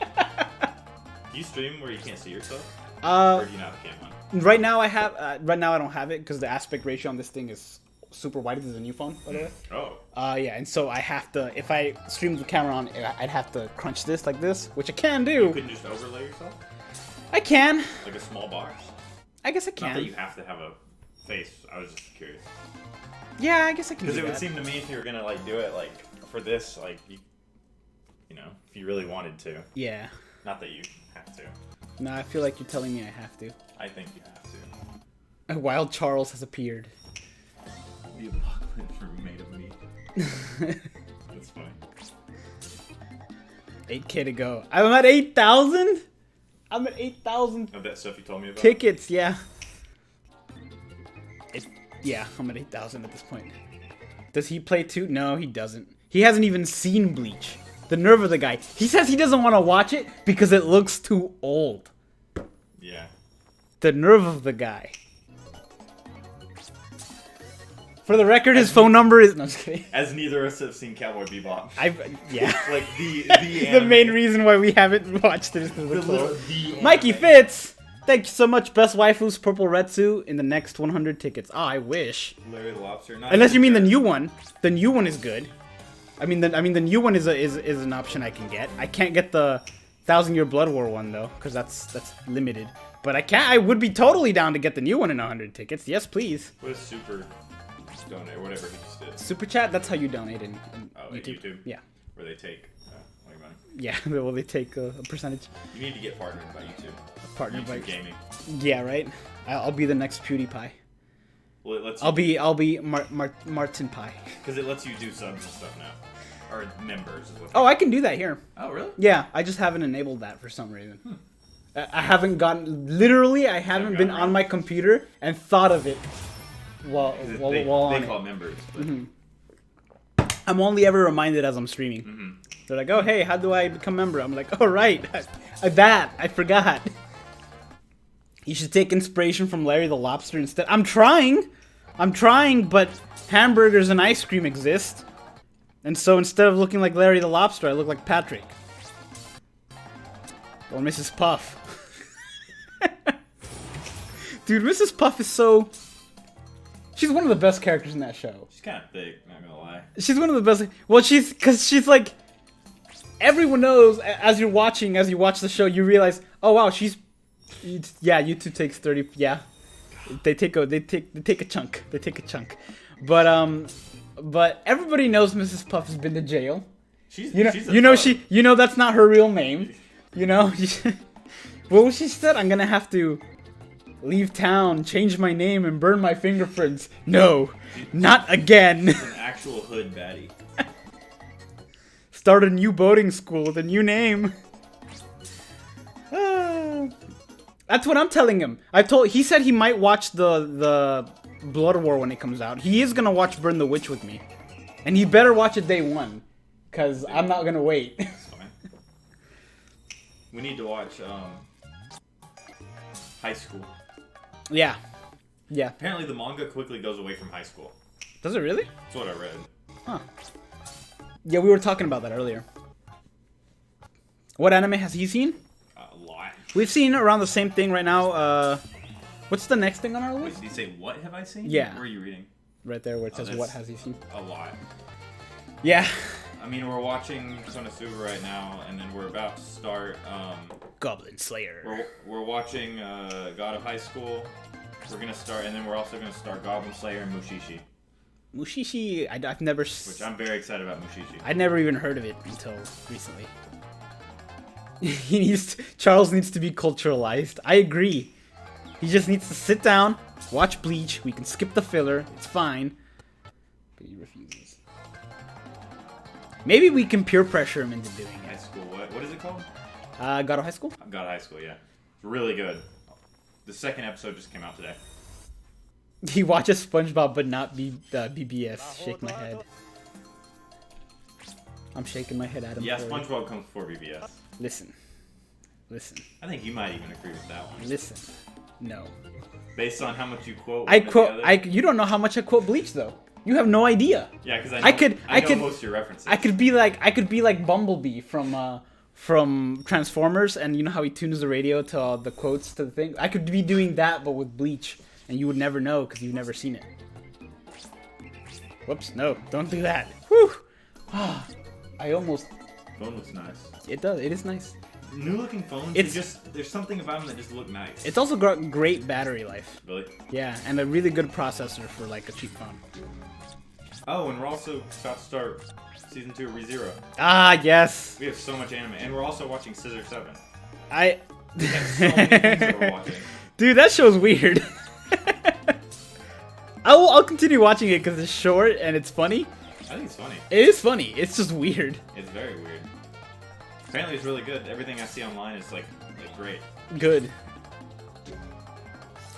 Do you stream where you can't see yourself? Uh, Or do you not have one? right now I have. Right now I don't have it because the aspect ratio on this thing is super wide. This is a new phone, by the way. Oh. Yeah, and so I have to. If I stream the camera on, I'd have to crunch this like this, which I can do. You couldn't just overlay yourself? I can. Like a small box? I guess I Not can. that you have to have a face. I was just curious. Yeah, I guess I can. Because do it would that. seem to me if you were gonna like do it like for this, like you know, if you really wanted to. Yeah. Not that you have to. No, I feel like you're telling me I have to. I think you have to. A wild Charles has appeared. The apocalypse were made of meat. That's funny. 8K to go. I'm at 8,000? I'm at 8,000 Of that stuff you told me about? tickets, yeah. Yeah, I'm at 8,000 at this point. Does he play too? No, he doesn't. He hasn't even seen Bleach. The nerve of the guy. He says he doesn't want to watch it because it looks too old. Yeah. The nerve of the guy. For the record, his phone number is... No, I'm just kidding. As neither of us have seen Cowboy Bebop. Yeah. Like the The anime. main reason why we haven't watched it is because The it's little- old. the Mikey anime. Fitz! Thank you so much. Best waifus, Purple Retsu, in the next 100 tickets. Oh, I wish. Larry the Lobster. Not Unless you mean the even- new one. The new one is good. I mean the new one is an option I can get. I can't get the 1,000-Year Blood War one though, because that's limited. But I would be totally down to get the new one in 100 tickets. Yes, please. What is Super Donate or whatever he just did? Super chat. That's how you donate in YouTube. Yeah. Where they take all your money. Yeah. Well, they take a percentage. You need to get partnered by YouTube. Partnered YouTube by gaming. Yeah, right. I'll be the next PewDiePie. Well, it lets I'll be Martin Pie. because it lets you do subs and stuff now, or members is what. Oh, I can do that here. Oh, really? Yeah, I just haven't enabled that for some reason. I haven't gotten. Literally, I haven't been gotten on my computer and thought of it while They on call it. it members. But I'm only ever reminded as I'm streaming. Mm-hmm. They're like, "Oh, hey, how do I become a member?" I'm like, "Oh, right, I forgot." You should take inspiration from Larry the Lobster instead. I'm trying, but hamburgers and ice cream exist. And so instead of looking like Larry the Lobster, I look like Patrick. Or Mrs. Puff. Dude, Mrs. Puff is so... She's one of the best characters in that show. she's kind of thick, not gonna lie. She's one of the best... Well, because she's like... Everyone knows, as you watch the show, you realize, oh wow, she's... Yeah, YouTube takes 30... Yeah. They take a chunk. But, But everybody knows Mrs. Puff has been to jail. She's That's not her real name. You know, what was she said? I'm gonna have to leave town, change my name, and burn my fingerprints. No, not again. She's an actual hood baddie. Start a new boating school with a new name. That's what I'm telling him. He said he might watch the Blood War when it comes out. He is gonna watch Burn the Witch with me, and he better watch it day one, cause I'm not gonna wait. We need to watch High School. Yeah. Apparently, the manga quickly goes away from High School. Does it really? That's what I read. Huh. Yeah, we were talking about that earlier. What anime has he seen? A lot. We've seen around the same thing right now. What's the next thing on our list? Wait, did you say what have I seen? Yeah. Where are you reading? Right there where it says what has he seen. A lot. Yeah. I mean, we're watching Konosuba right now, and then we're about to start... Goblin Slayer. We're watching God of High School. We're gonna start, and then we're also gonna start Goblin Slayer and Mushishi. Mushishi, I've never... Which I'm very excited about Mushishi. I'd never even heard of it until recently. Charles needs to be culturalized. I agree. He just needs to sit down, watch Bleach. We can skip the filler. It's fine. But he refuses. Maybe we can peer pressure him into doing it. High School, what is it called? God of High School? God of High School, yeah. It's really good. The second episode just came out today. He watches SpongeBob, but not BBS. Shake my head. I'm shaking my head at him. Yeah, SpongeBob comes before BBS. Listen. I think you might even agree with that one. Listen. No. Based on how much you quote. You don't know how much I quote Bleach though. You have no idea. Yeah, because I know most of your references. I could be like Bumblebee from Transformers, and you know how he tunes the radio to all the quotes to the thing. I could be doing that, but with Bleach, and you would never know because you've never seen it. Whoops! No, don't do that. Whew! I almost. Phone looks nice. It does. It is nice. New looking phones. There's something about them that just look nice. It's also got great battery life. Really? Yeah, and a really good processor for like a cheap phone. Oh, and we're also about to start season 2 of ReZero. Ah, yes. We have so much anime, and we're also watching Scissor 7. We have so many things that we're watching. Dude, that show's weird. I'll continue watching it because it's short and it's funny. I think it's funny. It is funny. It's just weird. It's very weird. Apparently, it's really good. Everything I see online is like great. Good.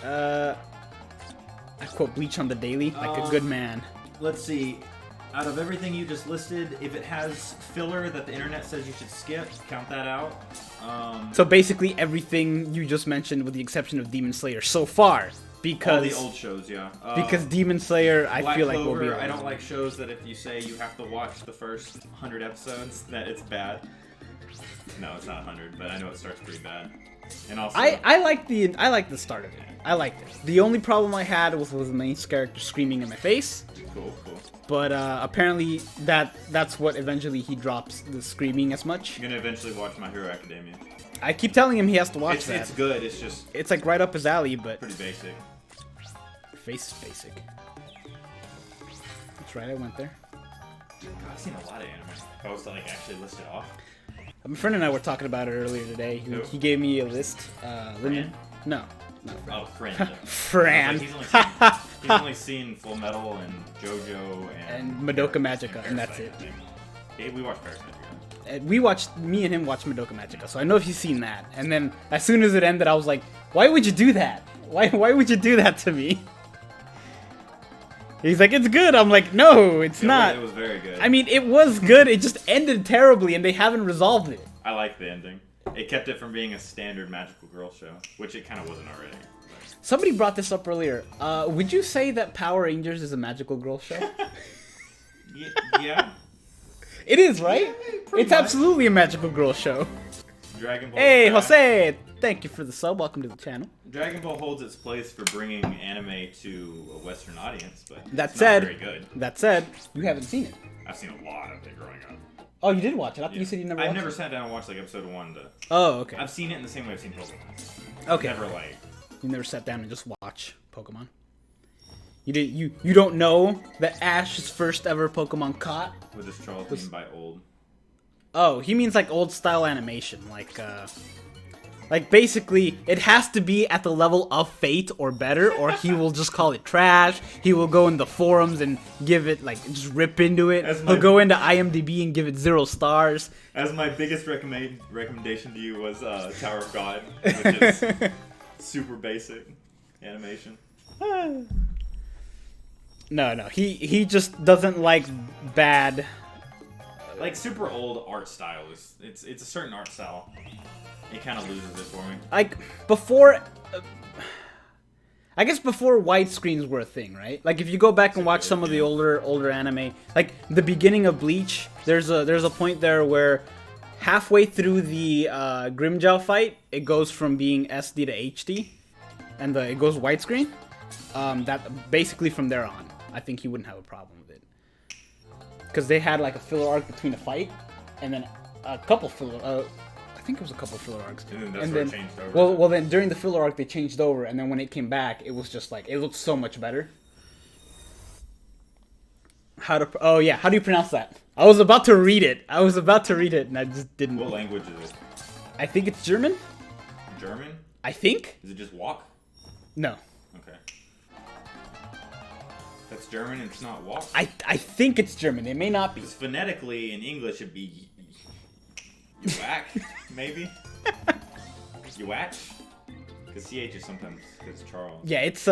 I quote Bleach on the daily like a good man. Let's see. Out of everything you just listed, if it has filler that the internet says you should skip, count that out. So basically everything you just mentioned, with the exception of Demon Slayer so far, because all the old shows, yeah. Because Demon Slayer, I feel like will be. I don't like shows that if you say you have to watch the first 100 episodes, that it's bad. No, it's not 100, but I know it starts pretty bad. And also, I like the start of it. I liked it. The only problem I had was the main character screaming in my face. Cool. But apparently that's what eventually he drops the screaming as much. I'm gonna eventually watch My Hero Academia. I keep telling him he has to watch that. It's good. It's just it's like right up his alley, but pretty basic. Face is basic. That's right. I went there. God, I've seen a lot of anime. If I was to like actually list it off. My friend and I were talking about it earlier today. He gave me a list. Fran? No, not Fran. Oh, Fran. Fran. He's only seen Full Metal and JoJo and Madoka Magica, and that's it. Hey, we watched Paris Magica. Me and him watched Madoka Magica, so I know if he's seen that. And then as soon as it ended, I was like, why would you do that? Why would you do that to me? He's like, it's good. I'm like, no, it's not. It was very good. I mean, it was good. It just ended terribly, and they haven't resolved it. I like the ending. It kept it from being a standard magical girl show, which it kind of wasn't already. But. Somebody brought this up earlier. Would you say that Power Rangers is a magical girl show? Yeah. It is, right? Yeah, it's much. Absolutely a magical girl show. Dragon Ball. Hey, Jose! Thank you for the sub. Welcome to the channel. Dragon Ball holds its place for bringing anime to a Western audience, but it's not very good. That said, you haven't seen it. I've seen a lot of it growing up. Oh, you did watch it? I thought you said you never watched it. I never sat down and watched like episode 1 to... Oh, okay. I've seen it in the same way I've seen Pokemon. Okay. Never like... You never sat down and just watch Pokemon? You don't know that Ash's first ever Pokemon caught? What does Charles mean by old? Oh, he means like old style animation, like basically it has to be at the level of Fate or better, or he will just call it trash. He will go in the forums and give it like just rip into it. He'll go into IMDb and give it 0 stars. As my biggest recommendation to you was Tower of God, which is super basic animation. No, he just doesn't like bad. Like super old art style is it's a certain art style. It kind of loses it for me. Like before, I guess before widescreens were a thing, right? Like if you go back and watch some of the older anime, like the beginning of Bleach, there's a point there where halfway through the Grimjow fight, it goes from being SD to HD, and it goes widescreen. That basically from there on, I think he wouldn't have a problem with it, because they had like a filler arc between a fight, and then a couple filler. I think it was a couple filler arcs. And then it changed over. Well, then during the filler arc they changed over, and then when it came back, it was just like it looked so much better. Oh yeah, how do you pronounce that? I was about to read it. And I just didn't. What language is it? I think it's German. German? I think. Is it just walk? No. Okay. That's German and it's not walk? I think it's German. It may not be. Because phonetically in English it'd be Yuak, maybe? Yuach? Because CH is sometimes it's Charles. Yeah, it's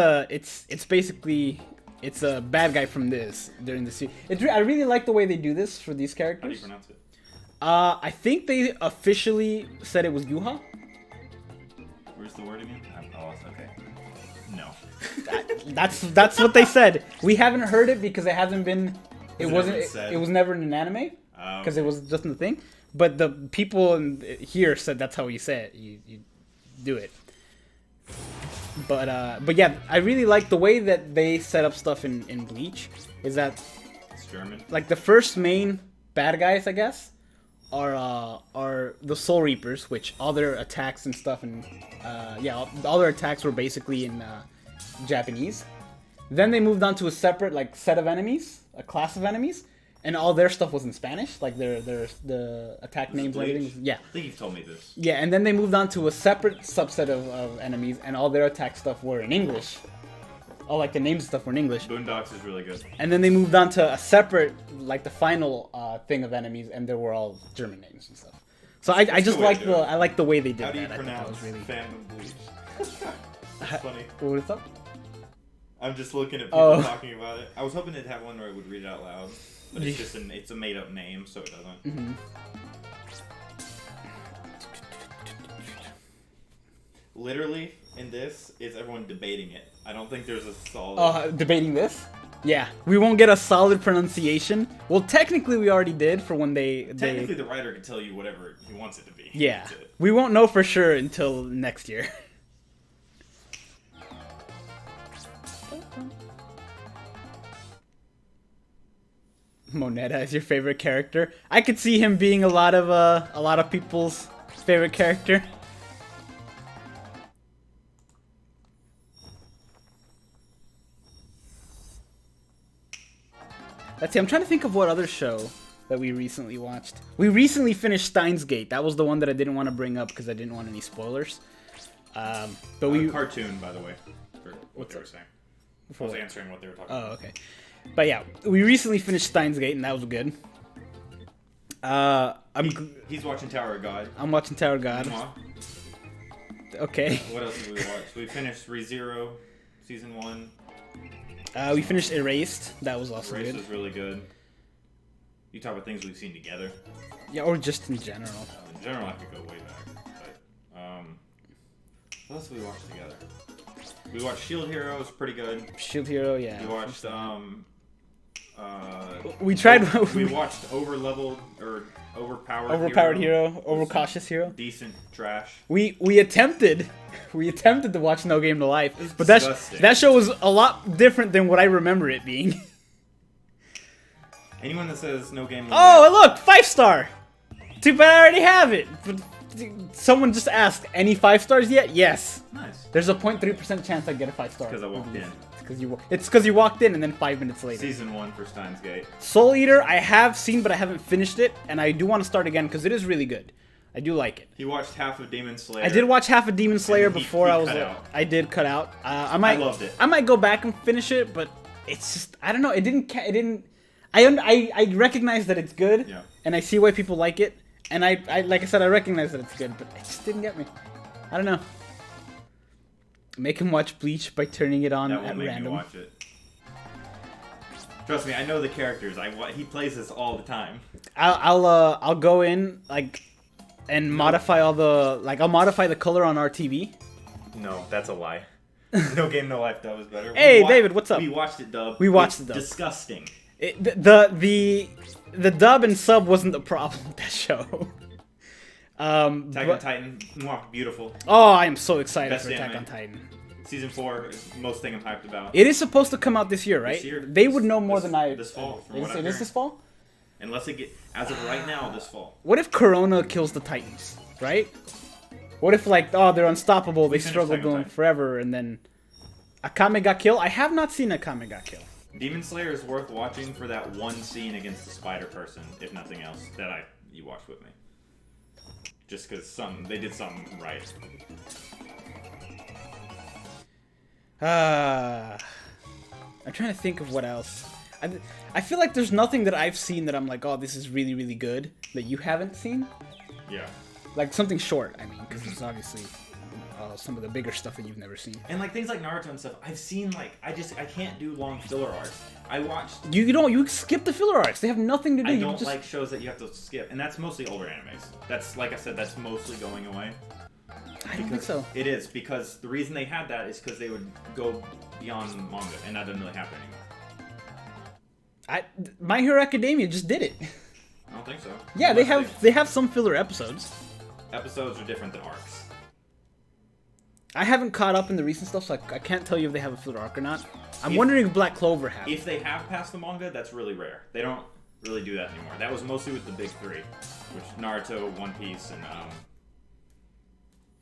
basically it's a bad guy from this during the series. I really like the way they do this for these characters. How do you pronounce it? I think they officially said it was Yuha. Where's the word again? Oh, okay. No. That's what they said. We haven't heard it because it hasn't been. It was never in an anime because it was just in the thing. But the people here said that's how you say it. You do it. But yeah, I really like the way that they set up stuff in Bleach. Is that it's German? Like the first main bad guys, I guess, are the Soul Reapers, which all their attacks and stuff and all their attacks were basically in Japanese. Then they moved on to a separate like set of enemies, a class of enemies. And all their stuff was in Spanish, like the attack names and everything. Yeah. I think you've told me this. Yeah, and then they moved on to a separate subset of enemies, and all their attack stuff were in English. All like the names and stuff were in English. Boondocks is really good. And then they moved on to a separate, like the final thing of enemies, and they were all German names and stuff. So I just like the way they did that. How do you that. pronounce was really fandom Bleach? That's funny. What is up? I'm just looking at people talking about it. I was hoping they'd have one where I would read it out loud. But it's just it's a made up name, so it doesn't. Mm-hmm. Literally, in this, is everyone debating it. I don't think there's a solid... debating this? Yeah. We won't get a solid pronunciation. Well, technically we already did for when Technically the writer can tell you whatever he wants it to be. Yeah. We won't know for sure until next year. Moneta is your favorite character. I could see him being a lot of people's favorite character. Let's see, I'm trying to think of what other show that we recently watched. We recently finished Steins Gate. That was the one that I didn't want to bring up because I didn't want any spoilers. But we cartoon, by the way, for what they were saying. I was answering what they were talking about. Oh, okay. But yeah, we recently finished Steins Gate, and that was good. He's watching Tower of God. I'm watching Tower of God. Okay. What else did we watch? We finished ReZero, Season 1. We finished Erased. That was also Erased good. was really good. You talk about things we've seen together. Yeah, or just in general. In general, I could go way back. But, what else did we watch together? We watched Shield Hero. It was pretty good. Shield Hero, yeah. We watched, we tried. We watched overpowered hero, overcautious hero. Decent trash. We attempted to watch No Game to Life, but that show was a lot different than what I remember it being. Anyone that says No Game to Life. Oh, look, 5-star. Too bad I already have it. But Someone just asked, any 5 stars yet? Yes. Nice. There's a 0.3% chance I get a 5 star. Because I walked in. It's because you walked in and then 5 minutes later. Season 1 for Steins Gate. Soul Eater, I have seen, but I haven't finished it, and I do want to start again because it is really good. I do like it. He watched half of Demon Slayer. I did watch half of Demon Slayer before he I was. cut out. I did cut out. I loved it. I might go back and finish it, but it's just I don't know. It didn't. I recognize that it's good, Yeah. and I see why people like it, and I like I said I recognize that it's good, but it just didn't get me. I don't know. Make him watch Bleach by turning it on That won't at make random. me watch it. Trust me, I know the characters. He plays this all the time. I'll go in and modify all the I'll modify the color on our TV. No, that's a lie. No Game No Life dub is better. Hey David, what's up? We watched it dub. We watched It's the dub. Disgusting. The dub and sub wasn't the problem with that show. Attack on Titan, mwah, beautiful. Oh, I am so excited Best for Attack anime. on Titan. Season 4 is most thing I'm hyped about. It is supposed to come out this year, right? This year. They would know more than I. This fall, from Is what I'm it hearing. this fall? Unless it get as of right now, this fall. What if Corona kills the Titans, right? What if they're unstoppable, they finished struggle Attack on going Titan. forever, and then Akame ga Kill? I have not seen Akame ga Kill. Demon Slayer is worth watching for that one scene against the spider person, if nothing else, that you watched with me. Just because they did something right. I'm trying to think of what else. I feel like there's nothing that I've seen that I'm like, oh, this is really, really good that you haven't seen. Yeah. Like something short, I mean, because there's obviously some of the bigger stuff that you've never seen. And things like Naruto and stuff, I've seen I can't do long filler arcs. I watched. You skip the filler arcs. They have nothing to do. I don't like shows that you have to skip, and that's mostly older animes. That's like I said, that's mostly going away. I don't think so. It is because the reason they had that is because they would go beyond manga, and that doesn't really happen anymore. My Hero Academia just did it. I don't think so. Yeah, they have some filler episodes. Episodes are different than arcs. I haven't caught up in the recent stuff, so I can't tell you if they have a filler arc or not. I'm wondering if Black Clover has. If they have passed the manga, that's really rare. They don't really do that anymore. That was mostly with the big three, which Naruto, One Piece, and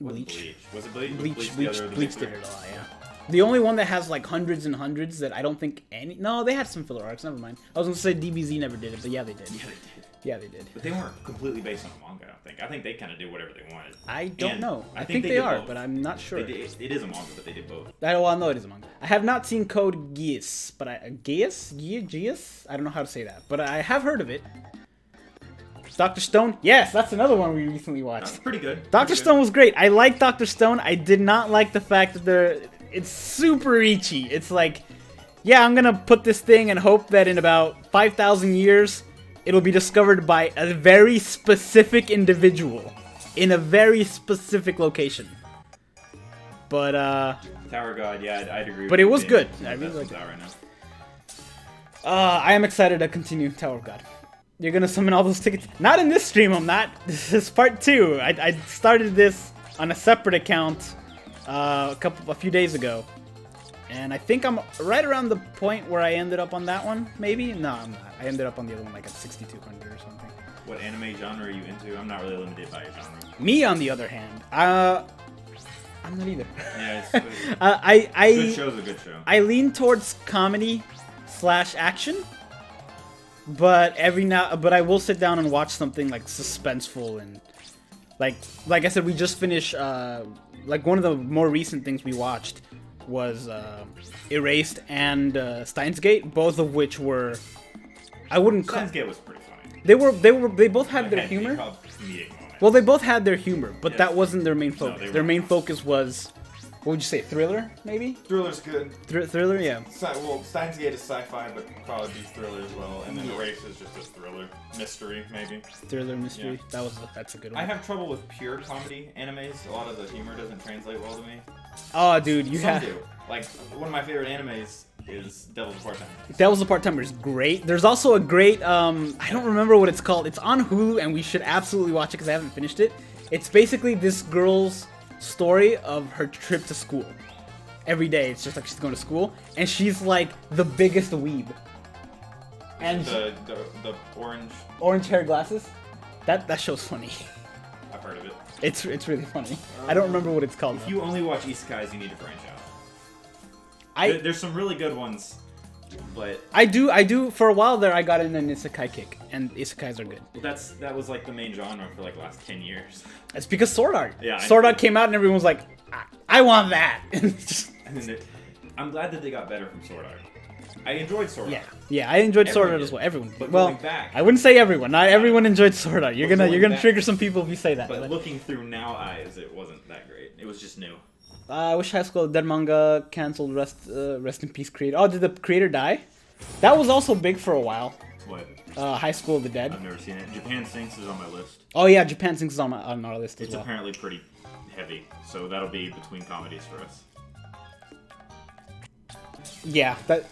Bleach. Was it Bleach? Bleach did it a lot, yeah. The only one that has hundreds and hundreds that I don't think No, they had some filler arcs. Never mind. I was gonna say DBZ never did it, but yeah, they did. Yeah, they did. Yeah, they did. But they weren't completely based on the manga, I don't think. I think they kind of did whatever they wanted. I don't know. I think think they are, both. but I'm not sure. It is a manga, but they did both. I know it is a manga. I have not seen Code Geass, but Geass? I don't know how to say that, but I have heard of it. Dr. Stone? Yes, that's another one we recently watched. That's pretty good. Dr. Stone was great. I like Dr. Stone. I did not like the fact that it's super reachy. It's like, yeah, I'm gonna put this thing and hope that in about 5,000 years, it'll be discovered by a very specific individual in a very specific location. But, Tower God, yeah, I'd agree with But it you was being good. the I really best liked it. out right now. I am excited to continue Tower of God. You're gonna summon all those tickets. Not in this stream, I'm not. This is part 2. I started this on a separate account a few days ago. And I think I'm right around the point where I ended up on that one, maybe? No, I'm not. I ended up on the other one at 6,200 or something. What anime genre are you into? I'm not really limited by your genre. Me, on the other hand, I'm not either. Yeah, it's good show's a good show. I lean towards comedy / action, but I will sit down and watch something suspenseful and like I said, we just finished one of the more recent things we watched was Erased and Steins Gate, both of which were Steins Gate was pretty funny. They both had their humor. Comedic moments. Well, they both had their humor, but Yes. that wasn't their main focus. they Their were main not. focus was, what would you say, thriller, maybe? Thriller's good. Thriller, yeah. Well, Steins Gate is sci-fi, but probably be thriller as well. And then Erase is just a thriller mystery, maybe. Thriller mystery. Yeah. That's a good one. I have trouble with pure comedy animes. A lot of the humor doesn't translate well to me. Oh, dude, you Some have. do. Like, one of my favorite animes is Devil's Part-Time. Devil's a Part-Timer is great. There's also a great, I don't remember what it's called. It's on Hulu, and we should absolutely watch it because I haven't finished it. It's basically this girl's story of her trip to school. Every day, it's just like she's going to school, and she's like the biggest weeb. And The orange, orange hair glasses. That show's funny. I've heard of it. It's really funny. I don't remember what it's called. If though. you only watch isekais, you need to branch out. I There's some really good ones, but I do. For a while there, I got in an isekai kick, and isekais are good. that was like the main genre for like the last 10 years. It's because Sword Art. Yeah, Sword Art came out, and everyone was like, I want that. And then I'm glad that they got better from Sword Art. I enjoyed Sword Yeah, Art. yeah, I enjoyed Sword Everyone Art did. as well. Everyone, But well, going back- I wouldn't say everyone. Not everyone enjoyed Sword Art. You're But gonna going back- trigger some people if you say that. But looking through now eyes, it wasn't that great. It was just new. I wish High School Dead manga canceled. Rest in peace, creator. Oh, did the creator die? That was also big for a while. What? High School of the Dead. I've never seen it. Japan Sinks is on my list. Oh yeah, Japan Sinks is on our list as It's well. apparently pretty heavy, so that'll be between comedies for us. Yeah, that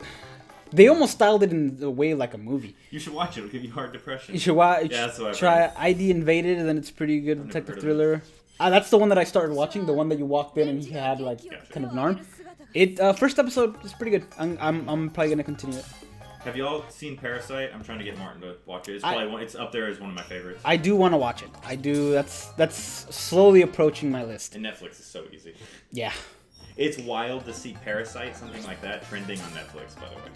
they almost styled it in a way like a movie. You should watch it. It'll give you hard depression. You should watch. Yeah, that's what I've try heard. ID Invaded, and then it's pretty good never detective heard of thriller. That's the one that I started watching. The one that you walked in and he had like kind of an arm. It first episode is pretty good. I'm probably gonna continue it. Have y'all seen Parasite? I'm trying to get Martin to watch it. It's it's up there as one of my favorites. I do want to watch it. I do. That's slowly approaching my list. And Netflix is so easy. Yeah. It's wild to see Parasite, something like that, trending on Netflix, by the way.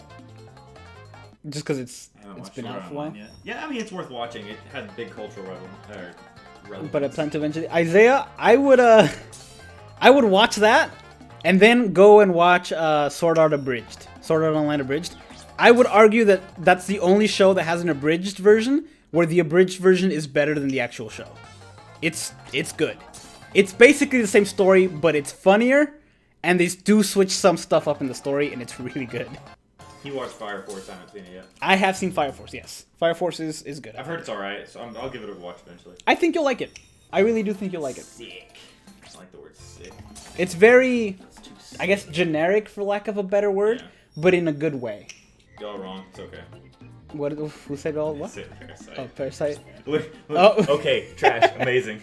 Just because it's I haven't watched been it out for a while. online yet. Yeah, I mean, it's worth watching. It had big cultural relevance. But I plan to eventually. Isaiah, I would watch that, and then go and watch Sword Art Abridged, Sword Art Online Abridged. I would argue that that's the only show that has an abridged version, where the abridged version is better than the actual show. It's good. It's basically the same story, but it's funnier, and they do switch some stuff up in the story, and it's really good. You watched Fire Force? I haven't seen it yet. I have seen Fire Force, yes. Fire Force is good. I've heard it's alright, so I'll give it a watch eventually. I think you'll like it. I really do think you'll like it. Sick. I like the word sick. It's very, That's too sick. I guess, generic, for lack of a better word, Yeah. but in a good way. Y'all wrong. It's okay. What? Who said all what? Sick Parasite. Oh, Parasite. Look, Oh. Okay, trash. Amazing.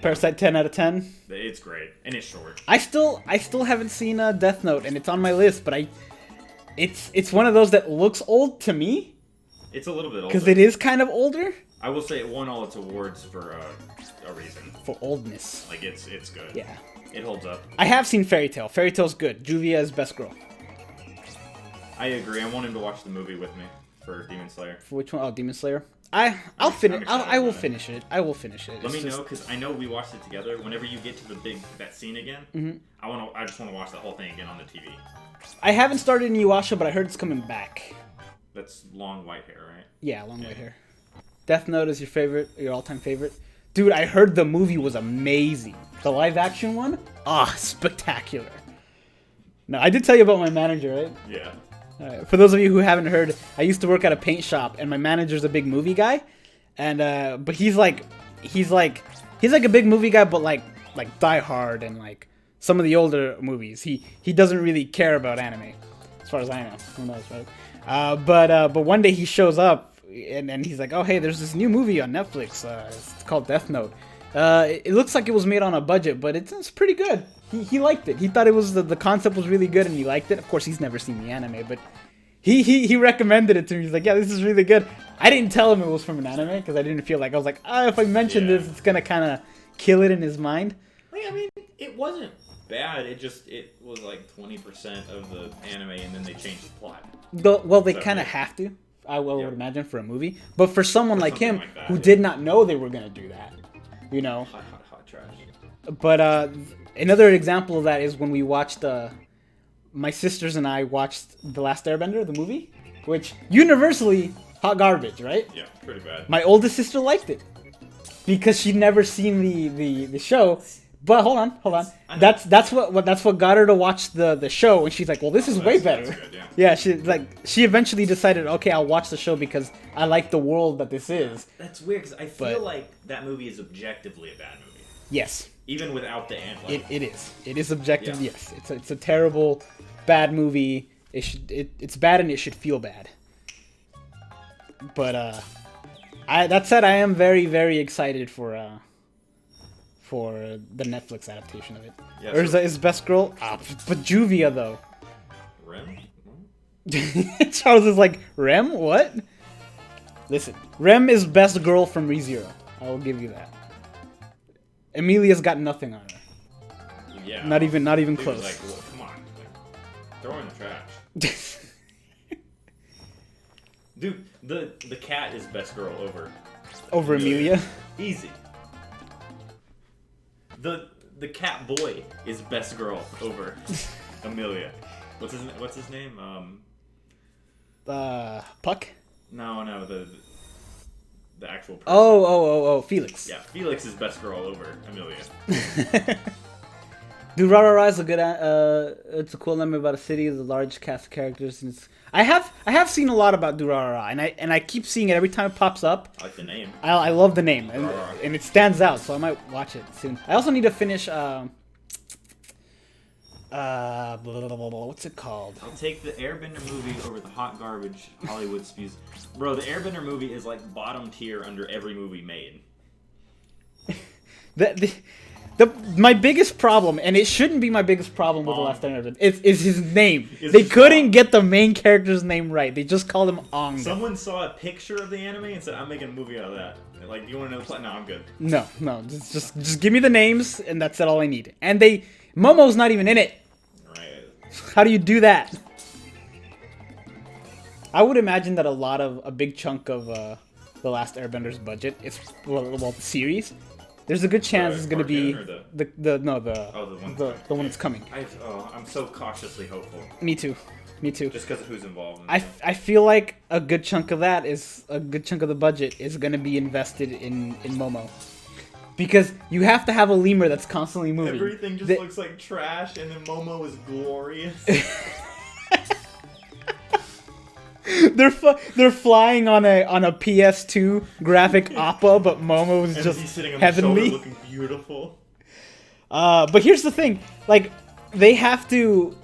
Parasite 10 out of 10. It's great. And it's short. I still haven't seen Death Note, and it's on my list, but it's one of those that looks old to me, It's a little bit older. because it is kind of older I will say it won all its awards for a reason. for oldness. Like, it's good. Yeah. It holds up. I have seen Fairy Tail. Fairy Tail's good. Juvia is best girl. I agree. I want him to watch the movie with me for Demon Slayer. For which one? Oh, Demon Slayer. I'll finish. excited I will about it. finish it. I will finish it. Let me It's just- know, because I know we watched it together. Whenever you get to that scene again, I just want to watch the whole thing again on the TV. I haven't started Inuyasha, but I heard it's coming back. That's long white hair, right? Yeah, long white hair. Death Note is your all-time favorite? Dude, I heard the movie was amazing. The live-action one? Ah, spectacular. No, I did tell you about my manager, right? Yeah. For those of you who haven't heard, I used to work at a paint shop, and my manager's a big movie guy. And but he's like a big movie guy, but like Die Hard and like some of the older movies. He doesn't really care about anime, as far as I know. Who knows, right? But one day he shows up and he's like, oh hey, there's this new movie on Netflix. It's called Death Note. It looks like it was made on a budget, but it's pretty good. He liked it. He thought it was the concept was really good, and he liked it. Of course, he's never seen the anime, but he recommended it to me. He's like, yeah, this is really good. I didn't tell him it was from an anime because I didn't feel like, I was like, if I mention this, it's gonna kind of kill it in his mind. I mean, it wasn't bad. It was like 20% of the anime, and then they changed the plot. Well, they So, kind of yeah. have to. I would Yeah. imagine for a movie, but for someone like something him like that, who yeah. did not know they were gonna do that, you know. Hot trash. But another example of that is when we watched, my sisters and I watched The Last Airbender, the movie, which universally hot garbage, right? Yeah, pretty bad. My oldest sister liked it because she'd never seen the show. But hold on. That's what got her to watch the show, and she's like, well, this is way better. That's good, yeah. Yeah, she eventually decided, okay, I'll watch the show because I like the world that this is. That's weird, because I feel But- like that movie is objectively a bad movie. Yes. Even without the end. Like, It is. It is objective. Yeah. Yes, it's a terrible, bad movie. It's bad and it should feel bad. But that said, I am very very excited for the Netflix adaptation of it. Yeah, or so- is Best Girl? But Juvia though. Rem? Charles is like, Rem? What? Listen, Rem is Best Girl from ReZero. I will give you that. Emilia's got nothing on her. Yeah. Not even Dude, close. like, well, come on. Like, throw her in the trash. Dude, the cat is best girl over Over Emilia. Easy. The cat boy is best girl over Emilia. What's his name? Puck? No, the actual person. Oh, Felix. Yeah, Felix is best girl over Emilia. Durarara is a good. It's a cool anime about a city with a large cast of characters, and I have seen a lot about Durarara, and I keep seeing it every time it pops up. I like the name. I love the name, Durarara. and it stands out, so I might watch it soon. I also need to finish. What's it called? I'll take the Airbender movie over the hot garbage Hollywood spews. Bro, the Airbender movie is like bottom tier under every movie made. My biggest problem, and it shouldn't be my biggest problem with The Last Airbender, is his name. Is They his couldn't Ong. get the main character's name right. They just called him Ong. Someone saw a picture of the anime and said, "I'm making a movie out of that." Like, do you want to know the plot? No, I'm good. No, just give me the names, and that's all I need. And Momo's not even in it. Right. How do you do that? I would imagine that a big chunk of The Last Airbender's budget is the series. There's a good chance it's going to be cartoon or the one that's coming. I'm so cautiously hopeful. Me too. Just because of who's involved. I feel like a good chunk of the budget is going to be invested in Momo. Because you have to have a lemur that's constantly moving. Everything just looks like trash, and then Momo is glorious. They're flying on a PS2 graphic Appa, but Momo is just he's sitting on heavenly. the shoulder looking beautiful. But here's the thing, like they have to,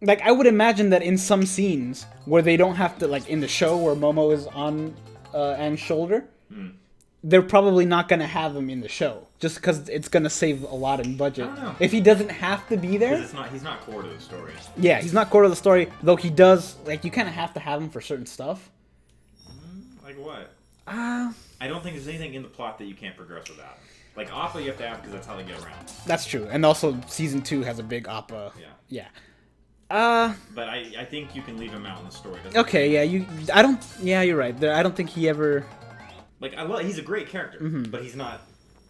like I would imagine that in some scenes where they don't have to, like in the show where Momo is on Anne's shoulder, they're probably not gonna have him in the show just because it's gonna save a lot in budget. I don't know. If he doesn't have to be there. He's not core to the story. Yeah, he's not core to the story, though he does, like, you kind of have to have him for certain stuff. Like what? Uh, I don't think there's anything in the plot that you can't progress without him. Like, Appa you have to have because that's how they get around. That's true. And also, Season 2 has a big Appa. Yeah. Yeah. But I think you can leave him out in the story. Okay, yeah, you're right. I don't think he ever... Like, he's a great character, but he's not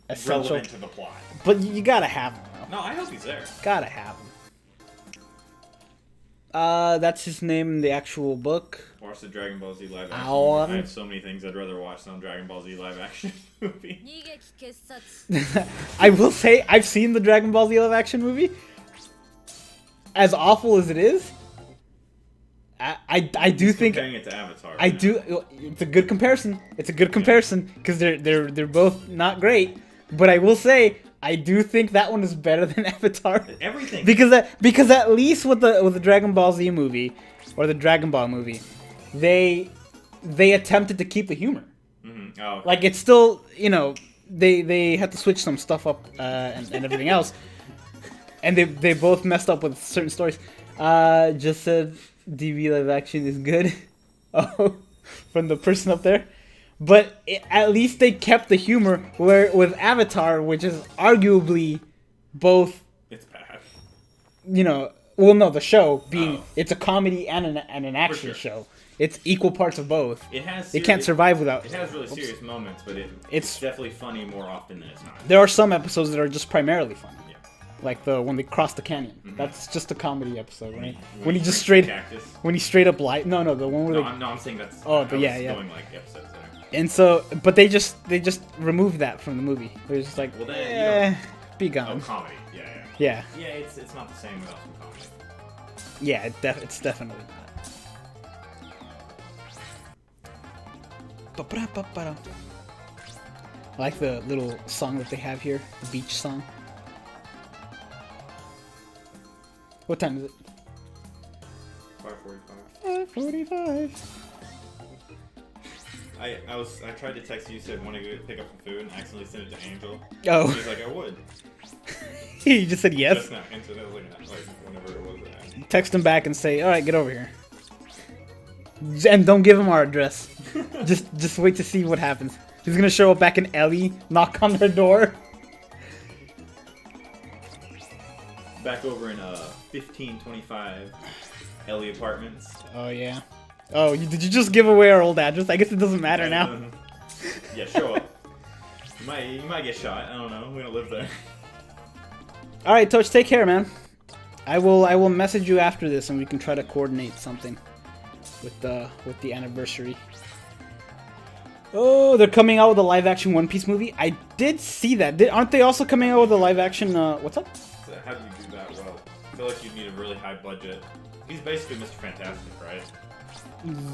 Essential. relevant to the plot. But you gotta have him, though. No, I hope he's there. Gotta have him. That's his name in the actual book. Watch the Dragon Ball Z live action. Ow. I have so many things I'd rather watch than Dragon Ball Z live action movie. I will say, I've seen the Dragon Ball Z live action movie. As awful as it is, I do think Comparing it to Avatar. I do. It's a good comparison. It's a good comparison because they're both not great. But I will say I do think that one is better than Avatar. Everything. Because at least with the Dragon Ball Z movie or the Dragon Ball movie, they attempted to keep the humor. Mm-hmm. Oh, okay. Like it's still they had to switch some stuff up and everything else, and they both messed up with certain stories. Just said DB live action is good. Oh, from the person up there. But at least they kept the humor, where with Avatar, which is arguably both, It's bad. Well, no, the show being it's a comedy and an action sure. show. It's equal parts of both. It can't survive without. It has really serious moments, but it's definitely funny more often than it's not. There are some episodes that are just primarily funny. Yeah. Like the when they cross the canyon. Mm-hmm. That's just a comedy episode, right? When he he just drinks straight cactus. when he straight up lied. No, the one where I'm saying that's. Oh, I but was yeah. Going like episodes there. And so, but they just removed that from the movie. They're just like, Well, then, be Oh, gone. comedy. Yeah. Yeah, Yeah, it's not the same without some comedy. yeah, it's definitely not. I like the little song that they have here, the beach song. What time is it? 5:45. 5:45. I tried to text you, said want to go pick up some food, and accidentally sent it to Angel. Oh. She was like, I would. You just said yes. Just now, and so I was like whenever it was. Text him back and say, all right, get over here. And don't give him our address. just wait to see what happens. He's gonna show up back in Ellie, knock on their door. Back over in 1525 Ellie Apartments. Oh yeah. Oh, did you just give away our old address? I guess it doesn't matter now. Yeah, show up. You might get shot. I don't know. We don't live there. All right, Touch, take care, man. I will message you after this, and we can try to coordinate something with the anniversary. Oh, they're coming out with a live-action One Piece movie. I did see that. Aren't they also coming out with a live-action? What's up? So how do you do that well? I feel like you need a really high budget. He's basically Mr. Fantastic, right?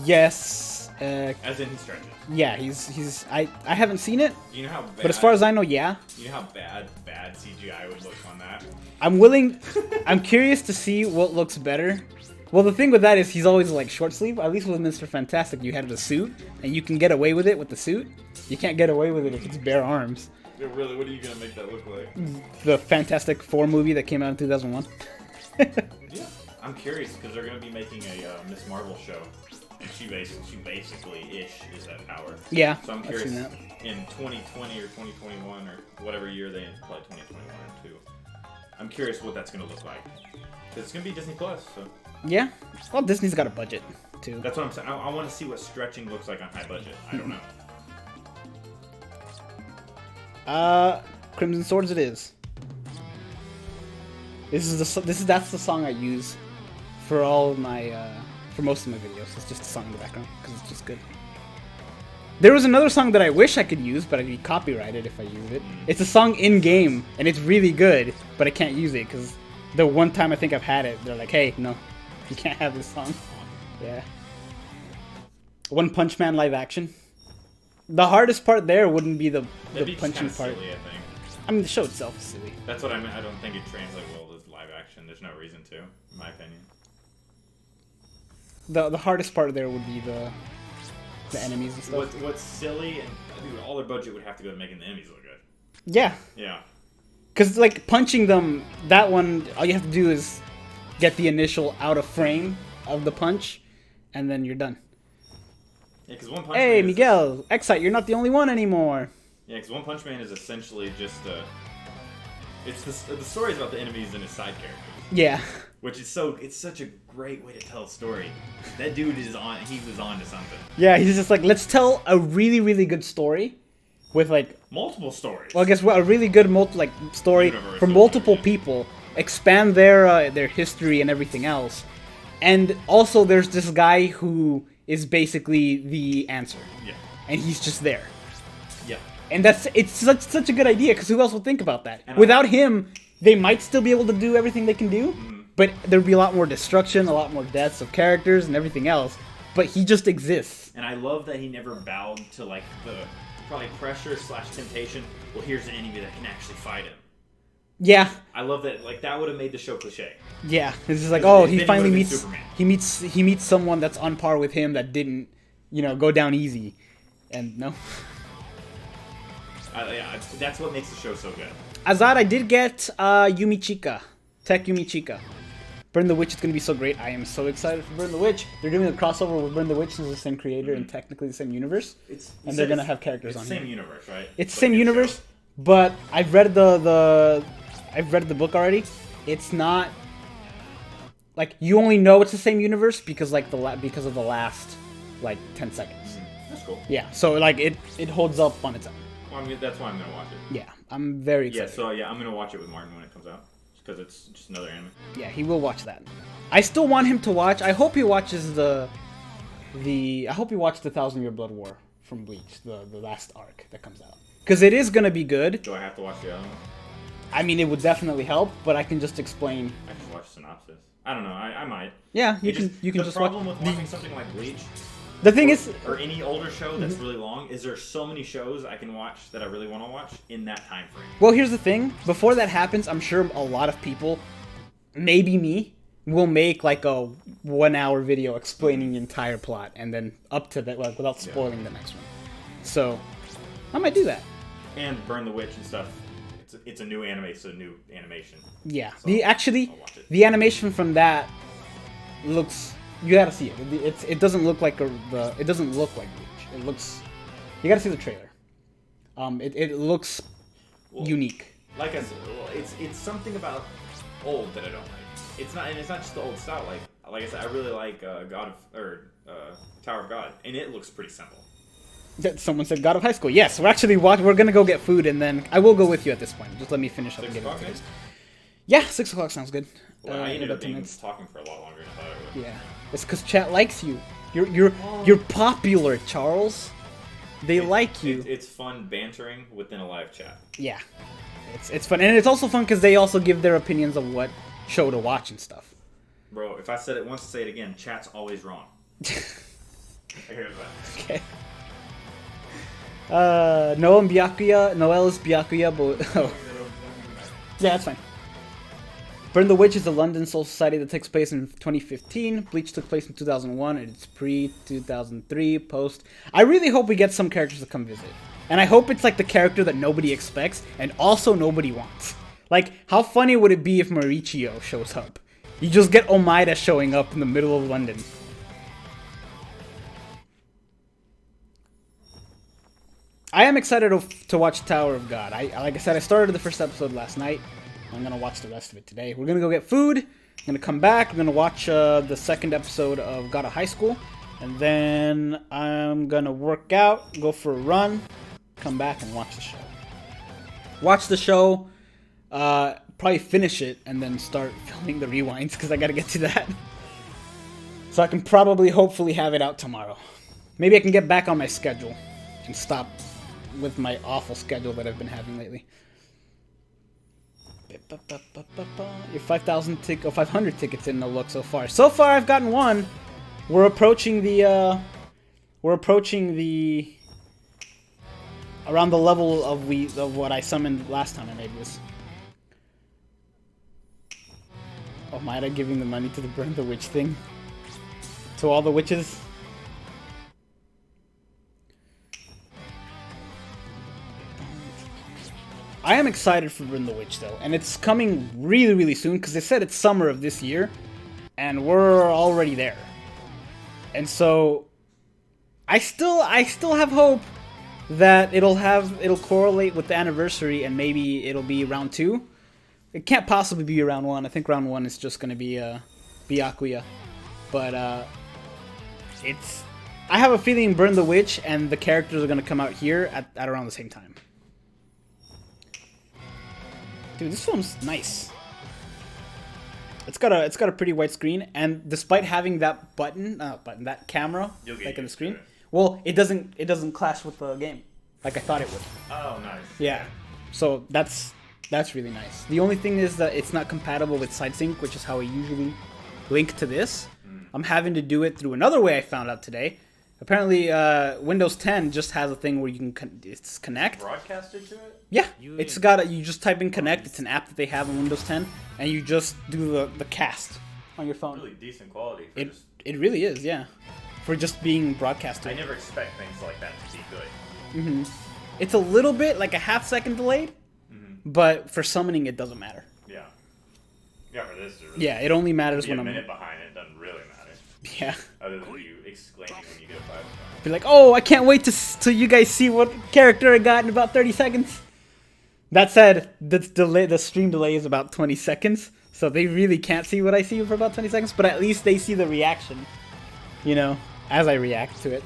Yes. As in he stretches. Yeah, he's. I haven't seen it. You know how bad, But as far as I know, yeah. You know how bad CGI would look on that? I'm curious to see what looks better. Well, the thing with that is he's always like short sleeve. At least with Mr. Fantastic, you had the suit, and you can get away with it with the suit. You can't get away with it if it's bare arms. Yeah, really, what are you gonna make that look like? The Fantastic Four movie that came out in 2001. Yeah, I'm curious because they're gonna be making a Miss Marvel show, and she basically is that power. Yeah, So I'm I've curious seen that. in 2020 or 2021 or whatever year they probably 2021 or 2. I'm curious what that's gonna look like. 'Cause it's gonna be Disney Plus, so. Yeah. Well, Disney's got a budget too. That's what I'm saying. I want to see what stretching looks like on high budget. I don't know. Crimson Swords it is. That's the song I use for all of my for most of my videos. It's just a song in the background because it's just good. There was another song that I wish I could use, but I'd be copyrighted if I use it. It's a song in game and it's really good, but I can't use it because the one time I think I've had it, they're like, "Hey, no, you can't have this song." Yeah. One Punch Man live action. The hardest part there wouldn't be the punching part. Silly, I think. I mean, the show itself is silly. That's what I mean. I don't think it translates well to live action. There's no reason to, in my opinion. The hardest part there would be the enemies and stuff. What's silly and dude, all their budget would have to go to making the enemies look good. Yeah. Yeah. Because, like, punching them, that one, all you have to do is get the initial out of frame of the punch, and then you're done. Yeah, because One Punch Hey, Man Miguel, Excite, you're not the only one anymore. Yeah, because One Punch Man is essentially just it's the story is about the enemies and his side characters. Yeah. Which is it's such a great way to tell a story. That dude he was on to something. Yeah, he's just like, let's tell a really, really good story with, like... Multiple stories. Well, I guess a really good story Universe for multiple people, expand their history and everything else, and also there's this guy who is basically the answer. Yeah. And he's just there. Yeah. And it's such a good idea because who else would think about that? And Without him, they might still be able to do everything they can do, but there'd be a lot more destruction, a lot more deaths of characters and everything else. But he just exists. And I love that he never bowed to like the probably pressure / temptation. Well, here's an enemy that can actually fight him. Yeah. I love that. Like that would have made the show cliche. Yeah. It's just like, Then oh, he he finally would've been meets Superman. he meets someone that's on par with him that didn't, go down easy. And no. Yeah, that's what makes the show so good. Azad, I did get Yumi Chika. Tech Yumi Chika. Burn the Witch is going to be so great. I am so excited for Burn the Witch. They're doing a crossover with Burn the Witch, who's the same creator and technically the same universe. And they're going to have characters on It's here. the same universe, right? It's the same universe, but I've read I've read the book already. It's not like you only know it's the same universe because because of the last 10 seconds. That's cool. Yeah, so it holds up on its own. Well, I mean, that's why I'm gonna watch it. Yeah, I'm very Yeah, excited. I'm gonna watch it with Martin when it comes out, because it's just another anime. Yeah, he will watch that. I still want him to watch. I hope he watches I hope he watched the 1,000-Year Blood War from Bleach, the last arc that comes out, because it is gonna be good. Do I have to watch the other one? I mean, it would definitely help, but I can just explain. I can watch synopsis. I don't know. I might. Yeah, you can The just problem watch. with watching something like Bleach, The thing is, or any older show that's really long, is there's so many shows I can watch that I really want to watch in that time frame. well, here's the thing. Before that happens, I'm sure a lot of people, maybe me, will make like a 1-hour video explaining the entire plot, and then up to that, without spoiling the next one. So, I might do that. And Burn the Witch and stuff. It's a new anime, it's a new animation. Yeah. So, The I'll watch it. the animation from that looks. You gotta see it. It doesn't look like it doesn't look like Bleach. It looks. You gotta see the trailer. It looks unique. Like I said, it's something about old that I don't like. It's not just the old style. Like I said, I really like Tower of God, and it looks pretty simple. Someone said God of High School. Yes, we're gonna go get food, and then I will go with you at this point. Just let me finish up and get into this. Yeah, 6 o'clock sounds good. Well, I ended up talking for a lot longer than I thought I would. Yeah, it's because chat likes you. You're popular, Charles. They like you. It's fun bantering within a live chat. Yeah, it's fun, and it's also fun because they also give their opinions of what show to watch and stuff. Bro, if I said it once, say it again. Chat's always wrong. Here's that. Okay. Noel is Byakuya, but oh. Yeah, that's fine. Burn the Witch is a London Soul Society that takes place in 2015. Bleach took place in 2001, and it's pre-2003, post. I really hope we get some characters to come visit. And I hope it's like the character that nobody expects, and also nobody wants. Like, how funny would it be if Mauricio shows up? You just get Omaida showing up in the middle of London. I am excited to watch Tower of God. Like I said, I started the first episode last night. I'm going to watch the rest of it today. We're going to go get food. I'm going to come back. We're going to watch the second episode of God of High School. And then I'm going to work out, go for a run, come back and watch the show. Watch the show, probably finish it, and then start filming the rewinds because I got to get to that. So I can hopefully have it out tomorrow. Maybe I can get back on my schedule and stop with my awful schedule that I've been having lately. Your 500 tickets in the look so far. So far, I've gotten one. We're approaching the around the level of what I summoned last time I made this. Oh, might I giving the money to the Burn the Witch thing? To all the witches? I am excited for Burn the Witch though, and it's coming really, really soon because they said it's summer of this year, and we're already there. And so, I still have hope that it'll correlate with the anniversary, and maybe it'll be round 2. It can't possibly be round 1. I think round 1 is just gonna be Byakuya, but I have a feeling Burn the Witch and the characters are gonna come out here at around the same time. Dude, this film's nice. It's got a pretty white screen, and despite having that that camera like in the screen, well, it doesn't clash with the game like I thought it would. Oh, nice. Yeah, so that's really nice. The only thing is that it's not compatible with side sync, which is how I usually link to this. I'm having to do it through another way I found out today. Apparently, Windows 10 just has a thing where you can connect. Broadcasted to it? Yeah, you just type in connect. It's an app that they have on Windows 10, and you just do the cast on your phone. Really decent quality. It really is, yeah, for just being broadcasted. I never expect things like that to be good. It's a little bit like a half-second delayed, but for summoning it doesn't matter. Yeah. Yeah, for this. Yeah, it only matters when a I'm. minute behind it doesn't really matter. Yeah. Other than you exclaiming when you get a 5-star. Be like, oh, I can't wait till you guys see what character I got in about 30 seconds. That said, the stream delay is about 20 seconds, so they really can't see what I see for about 20 seconds, but at least they see the reaction, you know, as I react to it.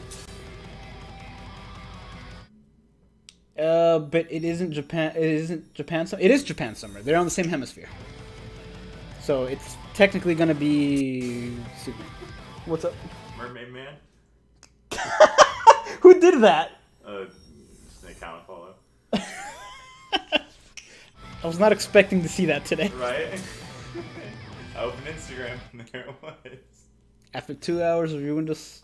But it isn't Japan. It isn't Japan summer. It is Japan summer. They're on the same hemisphere, so it's technically gonna be. What's up? Mermaid Man. Who did that? Just an account follow. I was not expecting to see that today. Right? I opened Instagram and there it was. After 2 hours of viewing this.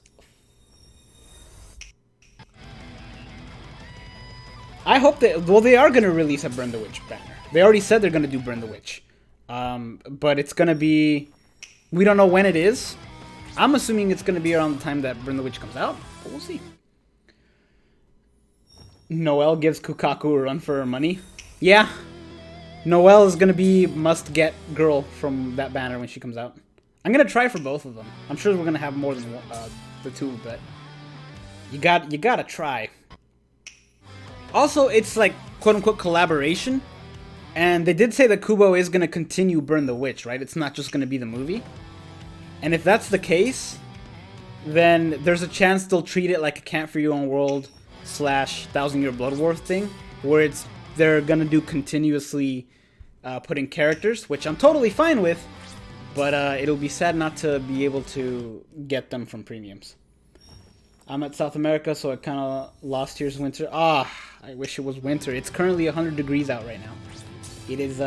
I hope they are going to release a Burn the Witch banner. They already said they're going to do Burn the Witch. But it's going to be... We don't know when it is. I'm assuming it's going to be around the time that Burn the Witch comes out. But we'll see. Noelle gives Kukaku a run for her money. Yeah. Noelle is going to be must-get girl from that banner when she comes out. I'm going to try for both of them. I'm sure we're going to have more than the two, but... You gotta try. Also, it's like quote-unquote collaboration. And they did say that Kubo is going to continue Burn the Witch, right? It's not just going to be the movie. And if that's the case, then there's a chance they'll treat it like a Camp for Your Own World / 1,000 Year Blood War thing, where they're going to do continuously put in characters, which I'm totally fine with, but it'll be sad not to be able to get them from premiums. I'm at South America, so I kind of lost here's winter. I wish it was winter. It's currently 100 degrees out right now. It is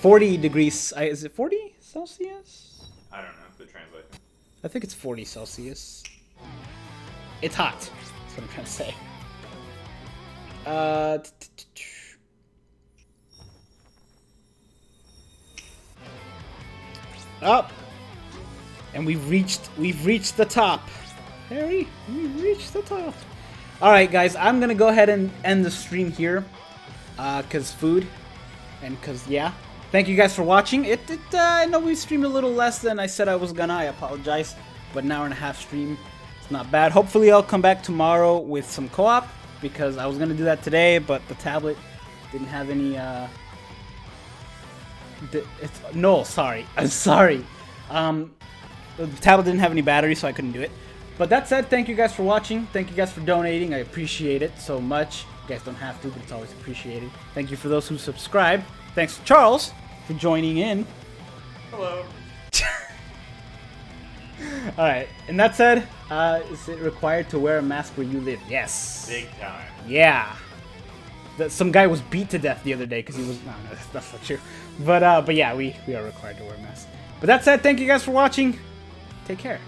40 degrees. Is it 40 Celsius? I don't know. The translation. I think it's 40 Celsius. It's hot. That's what I'm trying to say. Up. And we've reached the top. Harry, we've reached the top. All right, guys, I'm gonna go ahead and end the stream here, cause food, and cause yeah. Thank you guys for watching. I know we streamed a little less than I said I was gonna. I apologize, but an hour and a half stream, it's not bad. Hopefully, I'll come back tomorrow with some co-op because I was gonna do that today, but the tablet didn't have any. No, sorry. I'm sorry. The tablet didn't have any battery, so I couldn't do it. But that said, thank you guys for watching. Thank you guys for donating. I appreciate it so much. You guys don't have to, but it's always appreciated. Thank you for those who subscribe. Thanks to Charles for joining in. Hello. Alright, and that said, is it required to wear a mask where you live? Yes. Big time. Yeah. Some guy was beat to death the other day because he was... No, that's not true. But yeah, we are required to wear a mask. But that said, thank you guys for watching. Take care.